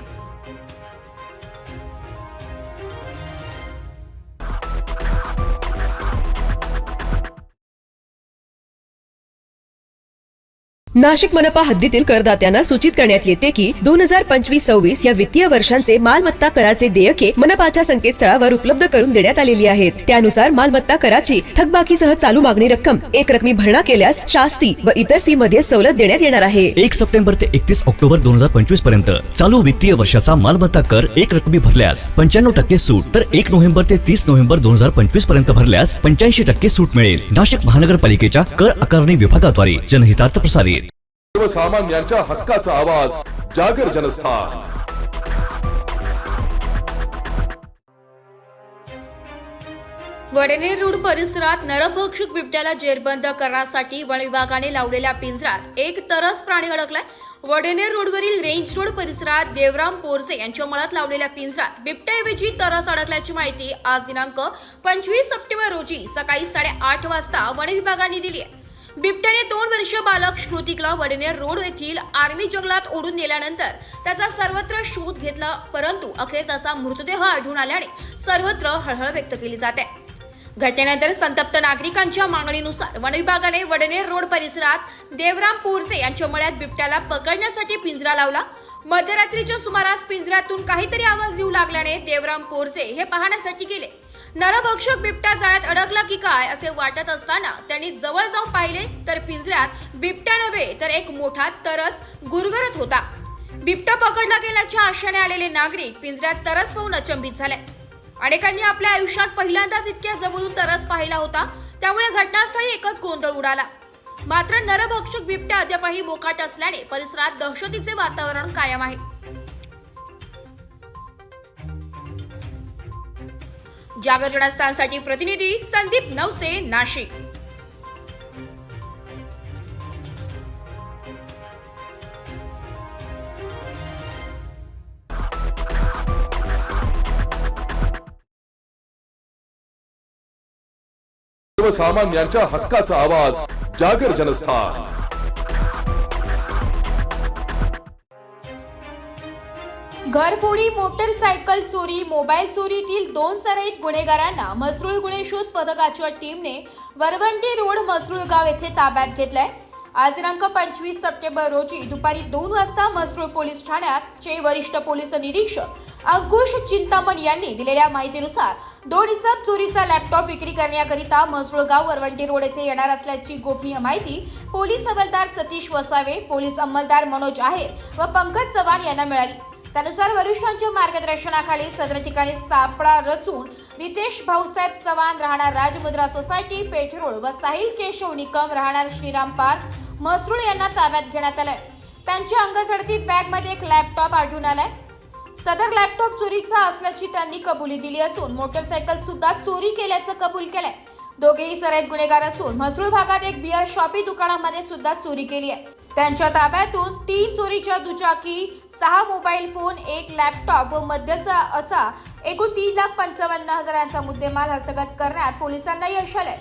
नाशिक मनपा हद्दीतील करदात्यांना सूचित करण्यात येते की 2025-26 या वित्तीय वर्षांचे मालमत्ता कराचे देयके मनपाच्या संकेतस्थळावर उपलब्ध करून देण्यात आलेली आहेत. त्यानुसार मालमत्ता कराची थकबाकीसह चालू मागणी रक्कम एकरकमी भरणा केल्यास शास्ती व इतर फी मध्ये सवलत देण्यात येणार आहे. 1 सप्टेंबर ते 31 ऑक्टोबर 2025 पर्यंत चालू वित्तीय वर्षाचा मालमत्ता कर एकरकमी भरल्यास 95% सूट, तर 1 नोव्हेंबर ते 30 नोव्हेंबर 2025 पर्यंत भरल्यास 85% सूट मिळेल. नाशिक महानगरपालिकेच्या कर आकारणी विभागाद्वारे जनहितार्थ प्रसारित. सर्वसामान्यांच्या हक्काचा आवाज, जागर जनस्थान. वडनेर रोड परिसरात नरभक्षक बिबट्याला जेरबंद करण्यासाठी वन विभागाने लावलेल्या पिंजऱ्यात एक तरस प्राणी अडकलाय. वडनेर रोडवरील रेंज रोड परिसरात देवराम पोरसे यांच्या मळ्यात लावलेल्या पिंजऱ्यात बिबट्याऐवजी तरस अडकल्याची माहिती आज दिनांक 25 सप्टेंबर रोजी सकाळी 8:30 वाजता वन विभागाने दिली आहे. बिबट्याने 2 वर्षीय बालक श्रुतिकला वडनेर रोड येथील आर्मी जंगलात ओढून नेल्यानंतर त्याचा सर्वत्र शोध घेतला, परंतु अखेर त्याचा मृतदेह आढळून आल्याने सर्वत्र हळहळ व्यक्त केली जाते. घटनेनंतर संतप्त नागरिकांच्या मागणीनुसार वन विभागाने वडनेर रोड परिसरात देवराम पोरसे यांच्या मळ्यात बिबट्याला पकडण्यासाठी पिंजरा लावला. मध्यरात्रीच्या सुमारास पिंजऱ्यातून काहीतरी आवाज येऊ लागल्याने देवराम पोरसे हे पाहण्यासाठी गेले. नरभक्षक बिबट्या जाळ्यात अडकला की काय असे वाटत असताना त्यांनी जवळ जाऊन पाहिले तर पिंजऱ्यात बिबट्या नव्हे तर एक मोठा तरस गुरगरत होता. बिबट्या पकडला गेल्याच्या आशेने आलेले नागरिक पिंजऱ्यात तरस पाहून अचंबित झाले. अनेकांनी आपल्या आयुष्यात पहिल्यांदाच इतक्या जवळून तरस पाहिला होता, त्यामुळे घटनास्थळी एकच गोंधळ उडाला. मात्र नरभक्षक बिबट्या अद्यापही मोकाट असल्याने परिसरात दहशतीचे वातावरण कायम आहे. जागर घटनास्थळासाठी प्रतिनिधी संदीप नवसे, नाशिक. सर्वसामान्यांच्या हक्काचा आवाज जागर जनस्थान. घरफोडी, मोटरसायकल चोरी, मोबाईल चोरीतील 2 सराईत गुन्हेगारांना मसरूळ गुन्हे शोध पथकाच्या टीमने वरवंटी रोड मसरूळ गाव येथे ताब्यात घेतलाय. आज दिनांक 25 सप्टेंबर रोजी दुपारी 2 वाजता मसरूळ पोलीस ठाण्याचे वरिष्ठ पोलीस निरीक्षक अंकुश चिंतामण यांनी दिलेल्या माहितीनुसार 2 इसम चोरीचा लॅपटॉप विक्री करण्याकरिता मसरूळ गाव वरवंटी रोड येथे येणार असल्याची गोपनीय माहिती पोलीस हवालदार सतीश वसावे, पोलीस अंमलदार मनोज आहेर व पंकज चव्हाण यांना मिळाली. त्यानुसार वरिष्ठांच्या मार्गदर्शनाखाली सदर ठिकाणी सापळा रचून रितेश भाऊसाहेब चव्हाण राहणार राजमुद्रा सोसायटी पेठ रोड व साहिल केशव निकम राहणार श्रीराम पार्क मसरूळ यांना ताब्यात घेण्यात आलाय. त्यांच्या अंगझडतीत बॅगमध्ये एक लॅपटॉप आढळून आलाय. सदर लॅपटॉप चोरीचा असल्याची त्यांनी कबुली दिली असून मोटरसायकल सुद्धा चोरी केल्याचं कबूल केलंय. दोघेही सराईत गुन्हेगार असून मसरूळ भागात एक बियर शॉपी दुकानामध्ये सुद्धा चोरी केली आहे. त्यांच्या ताब्यातून 3 चोरीच्या दुचाकी, 6 मोबाईल फोन, 1 लॅपटॉप व मद्याचा असा एकूण 3,55,000 यांचा मुद्देमाल हस्तगत करण्यात पोलिसांना यश आलंय.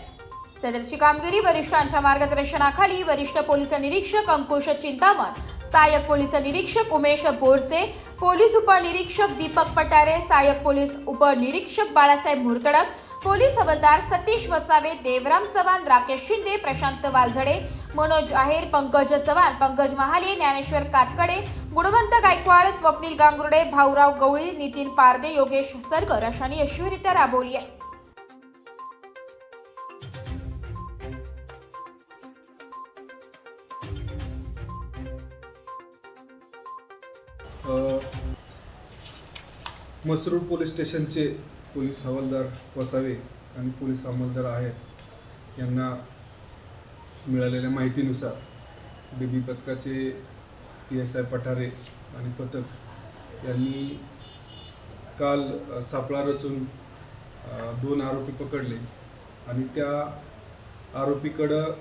सदरची कामगिरी वरिष्ठांच्या मार्गदर्शनाखाली वरिष्ठ पोलीस निरीक्षक अंकुश चिंतामण, सहाय्यक पोलीस निरीक्षक उमेश बोरसे, पोलीस उपनिरीक्षक दीपक पटारे, सहाय्यक पोलीस उपनिरीक्षक बाळासाहेब मुर्तडक, पोलीस हवालदार सतीश वसावे, देवराम चव्हाण, राकेश शिंदे, प्रशांत वालझडे, मनोज आहेर, पंकज चव्हाण, पंकज महाले, ज्ञानेश्वर कातकडे, गुणवंत गायकवाड, स्वप्नील गांगुर्डे, भाऊराव गवळी, नितीन पारदे, योगेश सरकर अशांनी यशस्वीरित्या राबवली आहे. मसरूळ पोलीस स्टेशनचे पोलीस हवालदार वसावे आणि पोलीस अंमलदार आहेत यांना मिळालेल्या माहितीनुसार डीबी पथकाचे PSI पठारे आणि पथक यांनी काल सापळा रचून 2 आरोपी पकडले आणि त्या आरोपीकडं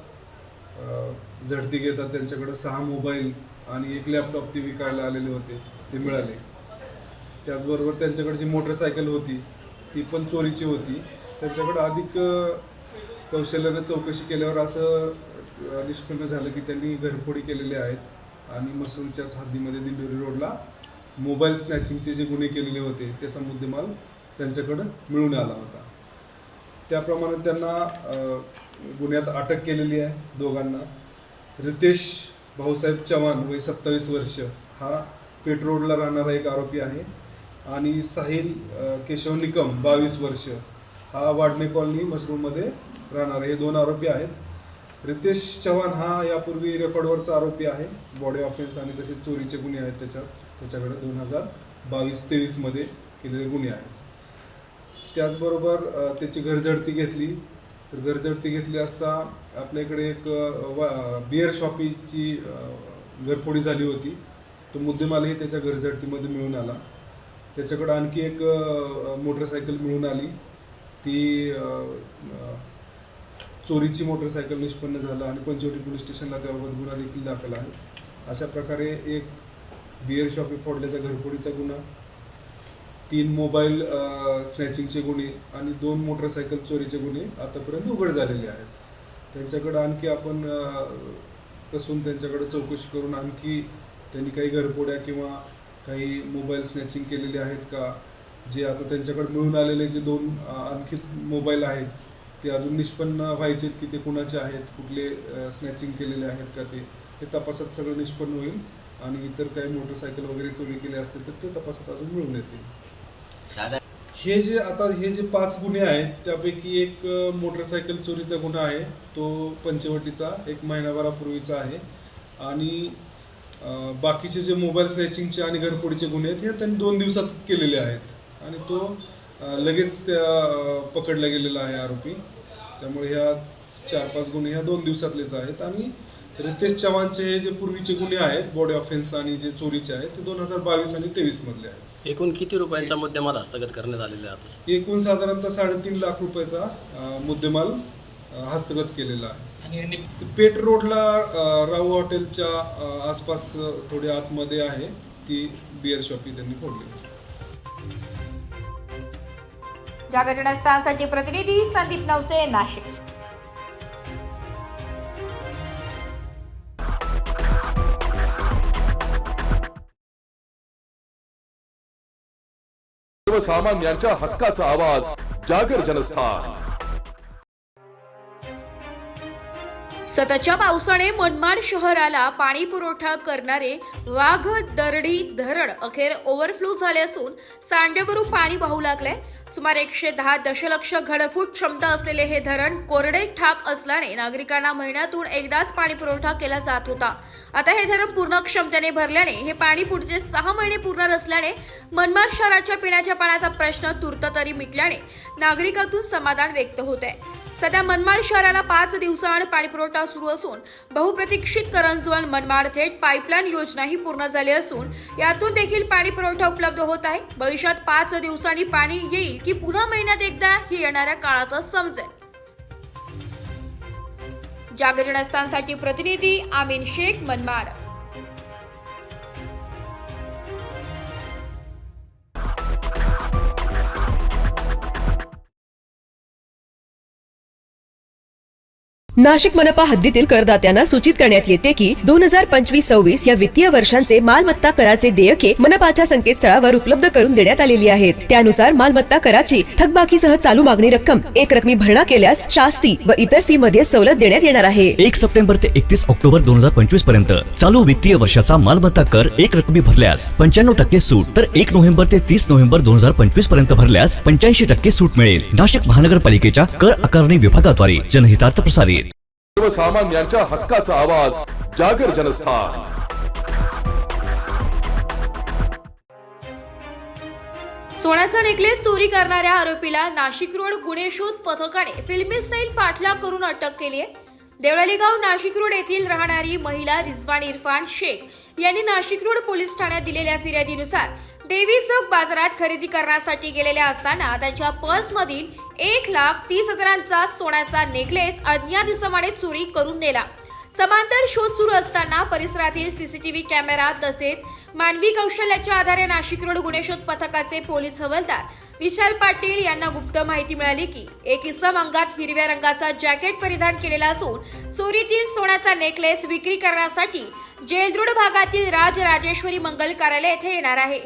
झडती घेतात त्यांच्याकडं 6 मोबाईल आणि 1 लॅपटॉप ते विकायला आलेले होते ते मिळाले. त्याचबरोबर त्यांच्याकडे जी मोटरसायकल होती ती पण चोरीची होती. त्यांच्याकडे अधिक कौशल्यानं चौकशी केल्यावर असं निष्पन्न झालं की त्यांनी घरफोडी केलेले आहेत आणि मसरूळच्याच हद्दीमध्ये दिंडोरी रोडला मोबाईल स्नॅचिंगचे जे गुन्हे केलेले होते त्याचा मुद्देमाल त्यांच्याकडं मिळून आला होता. त्याप्रमाणे त्यांना गुन्ह्यात अटक केलेली आहे. दोघांना रितेश भाऊसाहेब चव्हाण वय 27 वर्ष हा पेठ रोडला राहणारा एक आरोपी आहे आणि साहिल केशव निकम 22 वर्ष हा वाडणे कॉलनी मसरूळमध्ये राहणारा हे 2 आरोपी आहेत. रितेश चव्हाण हा यापूर्वी रेकॉर्डवरचा आरोपी आहे. बॉडी ऑफेन्स आणि तसेच चोरीचे गुन्हे आहेत त्याच्याकडे 2022-23 मध्ये केलेले गुन्हे आहेत. त्याचबरोबर त्याची घरझडती घेतली तर घरझडती घेतली असता आपल्या इकडे एक बियर शॉपीची घरफोडी झाली होती. तो मुद्देमालही त्याच्या घरझडतीमध्ये मिळून आला. त्याच्याकडे आणखी एक मोटरसायकल मिळून आली. ती चोरीची मोटरसायकल निष्पन्न झालं आणि पंचवटी पोलीस स्टेशनला त्याबाबत गुन्हा देखील दाखल आहे. अशा प्रकारे एक बियर शॉपी फोडल्याच्या घरफोडीचा गुन्हा, 3 मोबाईल स्नॅचिंगचे गुन्हे आणि 2 मोटरसायकल चोरीचे गुन्हे आतापर्यंत उघड झालेले आहेत. त्यांच्याकडे आणखी आपण कसून त्यांच्याकडे चौकशी करून आणखी त्यांनी काही घरफोड्या किंवा काही मोबाईल स्नॅचिंग केलेले आहेत का, जे आता त्यांच्याकडे मिळून आलेले जे 2 आणखी मोबाईल आहेत ते अजून निष्पन्न व्हायचेत की ते कुणाचे आहेत, कुठले स्नॅचिंग केलेले आहेत का ते तपासात सगळं निष्पन्न होईल आणि इतर काही मोटरसायकल वगैरे चोरी केले असतील तर ते तपासात अजून मिळून येतील. हे जे 5 गुन्हे आहेत त्यापैकी एक मोटरसायकल चोरीचा गुन्हा आहे तो पंचवटीचा 1 महिनाभरापूर्वीचा आहे आणि बाकीचे जे मोबाईल स्नॅचिंगचे आणि घरफोडीचे गुन्हे आहेत हे त्यांनी 2 दिवसात केलेले आहेत आणि तो लगेच त्या पकडला गेलेला आहे आरोपी. त्यामुळे ह्या 4-5 गुन्हे ह्या 2 दिवसातलेच आहेत आणि रितेश चव्हाणचे हे जे पूर्वीचे गुन्हे आहेत बॉडी ऑफेन्स आणि जे चोरीचे आहेत ते 2022 आणि 23 मधले आहेत. एकूण किती रुपयांचा मुद्देमाल हस्तगत करण्यात आलेला आहे? एकूण साधारणतः 3.5 लाख रुपयाचा मुद्देमाल हस्तगत केलेला आहे. पेठ रोडला राऊ हॉटेलच्या आसपास थोडी आतमध्ये आहे ती बियर शॉपी त्यांनी फोडली. जागर जनस्थानसाठी प्रतिनिधी संदीप नवसे, नाशिक. सर्वसामान्यांच्या हक्काचा आवाज जागर जनस्थान. सततच्या पावसाने मनमाड शहराला पाणी पुरवठा करणारे वाघदरडी धरण अखेर ओव्हरफ्लो झाले असून सांडेवरून पाणी वाहू लागले. सुमारे 110 दशलक्ष घनफूट क्षमता असलेले हे धरण कोरडे ठाक असल्याने नागरिकांना महिन्यातून एकदाच पाणी पुरवठा केला जात होता. आता हे धरण पूर्ण क्षमतेने भरल्याने हे पाणी पुढचे 6 महिने पुरणार असल्याने मनमाड शहराच्या पिण्याच्या पाण्याचा प्रश्न तूर्त तरी मिटल्याने नागरिकांतून समाधान व्यक्त होत आहे. सध्या मनमाड शहराला 5 दिवसांआड पाणी पुरवठा सुरू असून बहुप्रतीक्षित करंजवण मनमाड थेट पाईपलाईन योजनाही पूर्ण झाली असून यातून देखील पाणी पुरवठा उपलब्ध होत आहे. भविष्यात 5 दिवसांनी पाणी येईल की पुन्हा महिन्यात एकदा हे येणाऱ्या काळातच समजेल. जागर जनस्थानसाठी प्रतिनिधी आमीन शेख, मनमाड. नाशिक मनपा हद्दीतील करदात्यांना सूचित करण्यात येते की 2025-26 या वित्तीय वर्षांचे मालमत्ता कराचे देयके मनपाच्या संकेतस्थळावर उपलब्ध करून देण्यात आलेली आहेत. त्यानुसार मालमत्ता कराची थकबाकीसह चालू मागणी रक्कम एक रकमी भरणा केल्यास शास्ती व इतर फी मध्ये सवलत देण्यात येणार आहे. 1 सप्टेंबर ते 31 ऑक्टोबर 2025 पर्यंत चालू वित्तीय वर्षाचा मालमत्ता कर एक रकमी भरल्यास 95% सूट, तर 1 नोव्हेंबर ते 30 नोव्हेंबर 2025 पर्यंत भरल्यास 85% सूट मिळेल. नाशिक महानगरपालिकेच्या कर आकारणी विभागाद्वारे जनहितार्थ प्रसारित. सर्वसामान्यांच्या हक्काचा आवाज जागर जनस्थान. सोन्याचा नेकलेस चोरी करणाऱ्या आरोपीला नाशिक रोड गुन्हे शोध पथकाने फिल्मी स्टाईल पाठलाग करून अटक केली आहे. देवळालीगाव नाशिक रोड येथील राहणारी महिला रिजवान इरफान शेख यांनी नाशिक रोड पोलीस ठाण्यात दिलेल्या फिर्यादीनुसार देवी चौक बाजारात खरेदी करण्यासाठी गेलेल्या असताना त्यांच्या पर्समधील 1,30,000चा सोन्याचा नेकलेस अज्ञात इसमाने चोरी करून नेला. समांतर शोध सुरू असताना परिसरातील सीसीटीव्ही कॅमेरा तसेच मानवी कौशल्याच्या आधारे नाशिक रोड गुन्हे शोध पथकाचे पोलीस हवालदार विशाल पाटील यांना गुप्त माहिती मिळाली की एक इसम अंगात हिरव्या रंगाचा जॅकेट परिधान केलेला असून चोरीतील सोन्याचा नेकलेस विक्री करण्यासाठी जेलरोड भागातील राजेश्वरी मंगल कार्यालय येथे येणार आहे.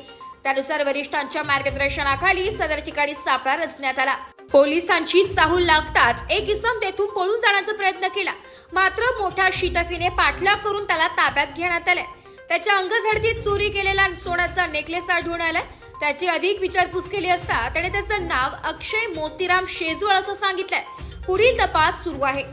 त्यानुसार वरिष्ठांच्या मार्गदर्शनाखाली सदर ठिकाणी सापळा रचण्यात आला. पोलिसांची चाहूल लागताच एक इसम तेथून पळून जाण्याचा प्रयत्न केला, मात्र मोठ्या शितफीने पाठलाग करून त्याला ताब्यात घेण्यात आले. त्याच्या अंगझडतीत चोरी केलेला सोन्याचा नेकलेस आढळून आला. त्याची अधिक विचारपूस केली असता त्याने त्याचं नाव अक्षय मोतीराम शेजवळ असं सांगितलंय. पुढील तपास सुरू आहे.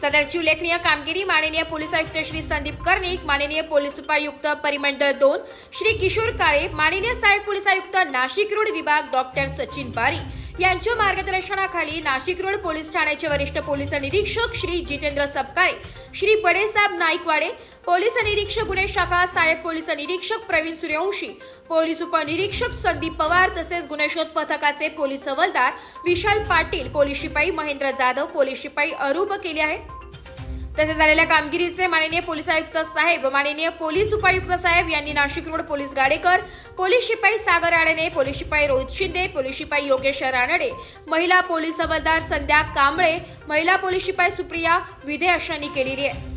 सदरची उल्लेखनीय कामगिरी माननीय पोलीस आयुक्त श्री संदीप कर्णिक, माननीय पोलीस उपायुक्त परिमंडळ 2 श्री किशोर काळे, माननीय सहाय्यक पोलीस आयुक्त नाशिक रोड विभाग डॉक्टर सचिन बारी यांच्या मार्गदर्शनाखाली नाशिक रोड पोलीस ठाण्याचे वरिष्ठ पोलीस निरीक्षक श्री जितेंद्र सपकाळे, श्री बडेसाहेब नाईकवाडे, पोलीस निरीक्षक गुन्हे शाखा सहाय्यक पोलीस निरीक्षक प्रवीण सूर्यवंशी, पोलीस उपनिरीक्षक संदीप पवार तसेच गुन्हे शोध पथकाचे पोलीस हवालदार विशाल पाटील, पोलीस शिपाई महेंद्र जाधव, पोलीस शिपाई अरूप केले आहे. तसेच झालेल्या कामगिरीचे माननीय पोलीस आयुक्त साहेब, माननीय पोलीस उपायुक्त साहेब यांनी Nashik road police Gadekar, police शिपाई सागर आडणे, पोलीस शिपाई रोहित शिंदे, पोलीस शिपाई योगेश रानडे, महिला पोलीस हवालदार संध्या कांबळे, महिला पोलीस शिपाई सुप्रिया विधे अशांनी केलेली आहे.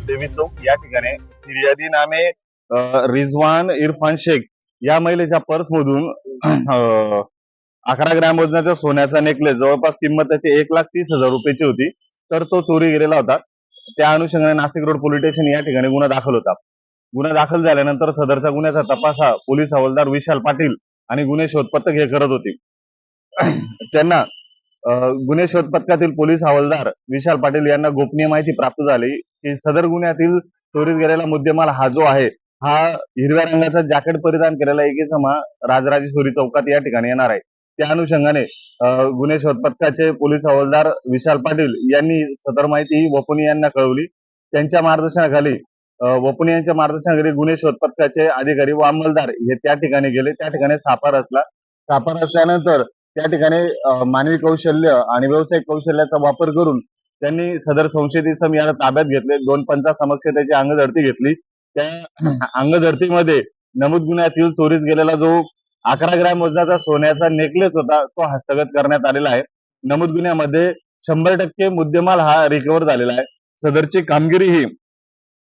देवी चौक या ठिकाणी फिर्यादी नामे रिजवान इरफान शेख या महिलेच्या पर्स मधून 11 ग्रॅम वजनाच्या सोन्याचा नेकलेस जवळपास किंमत त्याची 1,30,000 रुपयाची होती, तर तो चोरी गेलेला होता. त्या अनुषंगाने नाशिक रोड पोलीस स्टेशन या ठिकाणी गुन्हा दाखल होता. गुन्हा दाखल झाल्यानंतर सदरचा गुन्ह्याचा तपास हा पोलीस हवालदार विशाल पाटील आणि गुन्हे शोध पथक हे करत होते. त्यांना गुन्हे शोध पथकातील पोलीस हवालदार विशाल पाटील यांना गोपनीय माहिती प्राप्त झाली की सदर गुन्ह्यातील चोरीस गेलेला मुद्देमाल हा जो आहे हा हिरव्या रंगाचा जॅकेट परिधान केलेला एक इसम राजेश्वरी चौकात या ठिकाणी येणार आहे. त्या अनुषंगाने गुन्हे शोध पथकाचे पोलीस हवालदार विशाल पाटील यांनी सदर माहिती वपुनी यांना कळवली. त्यांच्या मार्गदर्शनाखाली वपुनी यांच्या मार्गदर्शनाखाली गुन्हे शोध पथकाचे अधिकारी व अंमलदार हे त्या ठिकाणी गेले. त्या ठिकाणी सापळा रचला. सापळा रचल्यानंतर त्या ठिकाणी मानवी कौशल्य आणि व्यावसायिक कौशल्याचा वापर करून त्यांनी सदर संशयित इसम याला ताब्यात घेतले. 2 पंचासमक्ष त्याची अंगझडती घेतली. त्या अंगझडतीमध्ये नमूद गुन्ह्यातील चोरीस गेलेला जो 11 ग्रॅम वजनाचा सोन्याचा नेकलेस होता तो हस्तगत करण्यात आलेला आहे. नमूद गुन्ह्यामध्ये 100% मुद्देमाल हा रिकव्हर झालेला आहे. सदरची कामगिरी ही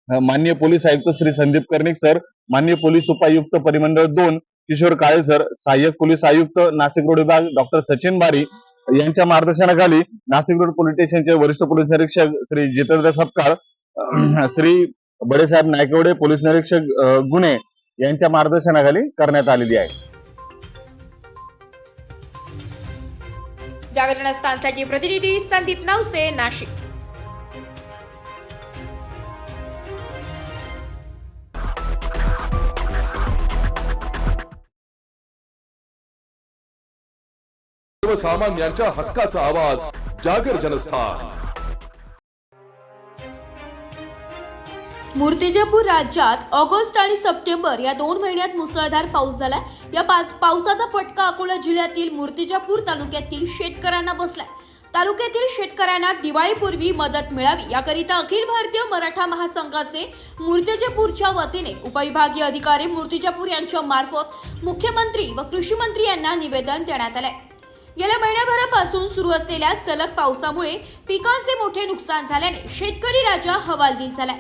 माननीय पोलीस आयुक्त श्री संदीप कर्णिक सर माननीय पोलीस उपायुक्त परिमंडळ 2 किशोर काळे सर, सहाय्यक पोलीस आयुक्त नाशिक रोड विभाग डॉक्टर सचिन बारी यांच्या मार्गदर्शनाखाली नाशिक रोड पोलीस स्टेशनचे वरिष्ठ पोलीस निरीक्षक श्री जितेंद्र सपकाळ, श्री बडेसाहेब नायकवडे पोलीस निरीक्षक गुन्हे यांच्या मार्गदर्शनाखाली करण्यात आलेली आहे. जागर जनस्थानसाठी प्रतिनिधी संदीप नवसे, नाशिक. सर्वसामान्यांच्या हक्काचा आवाज जागर जनस्थान. मूर्तिजापूर राज्यात ऑगस्ट आणि सप्टेंबर या 2 महिन्यात मुसळधार पाऊस झाला. या पावसाचा फटका अकोला जिल्ह्यातील मूर्तिजापूर तालुक्यातील शेतकऱ्यांना बसलाय. तालुक्यातील शेतकऱ्यांना दिवाळीपूर्वी मदत मिळावी याकरिता अखिल भारतीय मराठा महासंघाचे मूर्तिजापूरच्या वतीने उपविभागीय अधिकारी मूर्तिजापूर यांच्या मार्फत मुख्यमंत्री व कृषी मंत्री यांना निवेदन देण्यात आले. गेल्या महिन्याभरापासून सुरू असलेल्या सलग पावसामुळे पिकांचे मोठे नुकसान झाल्याने शेतकरी राजा हवालदिल झालाय.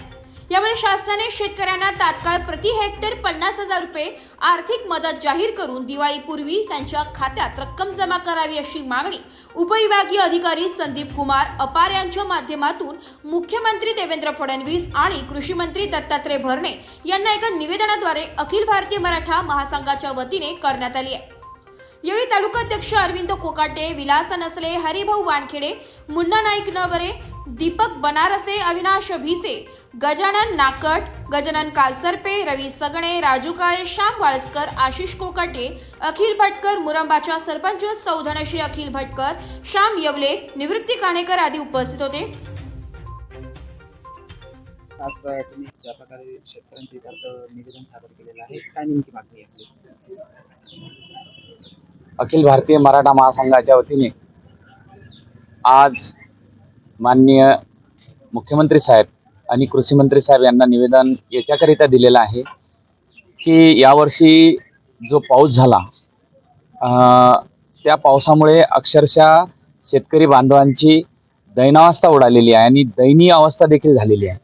यामुळे शासनाने शेतकऱ्यांना तात्काळ प्रति हेक्टर 50,000 रुपये आर्थिक मदत जाहीर करून दिवाळीपूर्वी त्यांच्या खात्यात रक्कम जमा करावी अशी मागणी उपविभागीय अधिकारी संदीप कुमार अपार यांच्या माध्यमातून मुख्यमंत्री देवेंद्र फडणवीस आणि कृषी मंत्री दत्तात्रय भरणे यांना एका निवेदनाद्वारे अखिल भारतीय मराठा महासंघाच्या वतीने करण्यात आली आहे. यावेळी तालुकाध्यक्ष अरविंद कोकाटे, विलास नसले, हरिभाऊ वानखेडे, मुन्ना नाईक नवरे, दीपक बनारसे, अविनाश भिसे, गजानन नाकट, गजानन कालसरपे, रवी सगणे, राजू काळे, श्याम वाळस्कर, आशिष कोकाटे, अखिल भटकर, मुरंबाच्या सरपंच सौधनश्री अखिल भटकर, श्याम येवले, निवृत्ती काणेकर आदी उपस्थित होते. आज तुम्ही ज्या प्रकारे शेतकऱ्यांच्या निवेदन सादर केलेलं आहे, काय नेमकी मागणी आहे? अखिल भारतीय मराठा महासंघाच्या वतीने आज माननीय मुख्यमंत्री साहेब आणि कृषी मंत्री साहेब यांना निवेदन याच्याकरिता दिलेलं आहे की यावर्षी जो पाऊस झाला त्या पावसामुळे अक्षरशः शेतकरी बांधवांची दैनावस्था उडालेली आहे आणि दयनीय अवस्था देखील झालेली आहे.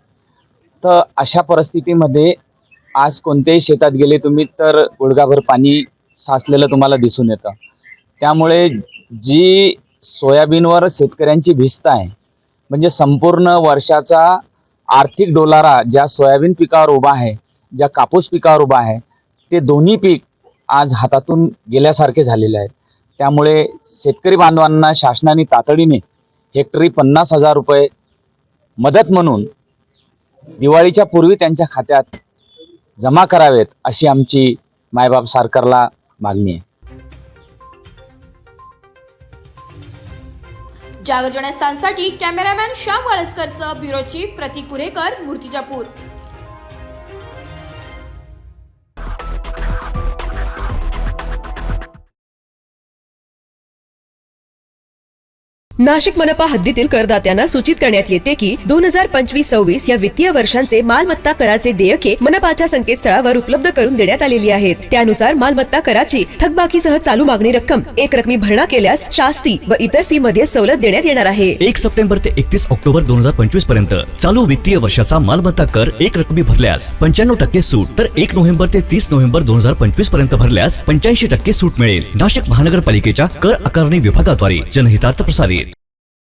तर अशा परिस्थितीमध्ये आज कोणत्याही शेतात गेले तुम्ही तर गुडघाभर पाणी साचलेलं तुम्हाला दिसून येतं. त्यामुळे जी सोयाबीनवर शेतकऱ्यांची भिस्त आहे, म्हणजे संपूर्ण वर्षाचा आर्थिक डोलारा ज्या सोयाबीन पिकावर उभा आहे, ज्या कापूस पिकावर उभा आहे, ते दोन्ही पीक आज हातातून गेल्यासारखे झालेले आहेत. त्यामुळे शेतकरी बांधवांना शासनाने तातडीने हेक्टरी 50,000 रुपये मदत म्हणून दिवाळीच्या पूर्वी त्यांच्या खात्यात जमा करावेत अशी आमची मायबाप सरकारला मागणी आहे. जागर जनस्थानसाठी कॅमेरामॅन श्याम वाळस्करसह ब्युरो चीफ प्रतीक कुरेकर, मूर्तिजापूर. नाशिक मनपा हद्दीतील करदात्यांना सूचित करण्यात येते की 2025-26 या वित्तीय वर्षांचे मालमत्ता कराचे देयके मनपाच्या संकेतस्थळावर उपलब्ध करून देण्यात आलेली आहेत. त्यानुसार मालमत्ता कराची थकबाकीसह चालू मागणी रक्कम एक रकमी भरणा केल्यास शास्ती व इतर फी मध्ये सवलत देण्यात येणार आहे. 1 सप्टेंबर ते 31 ऑक्टोबर 2025 पर्यंत चालू वित्तीय वर्षाचा मालमत्ता कर एक रकमी भरल्यास 95% सूट, तर 1 नोव्हेंबर ते 30 नोव्हेंबर 2025 पर्यंत भरल्यास 85% सूट मिळेल. नाशिक महानगरपालिकेच्या कर आकारणी विभागाद्वारे जनहितार्थ प्रसारित.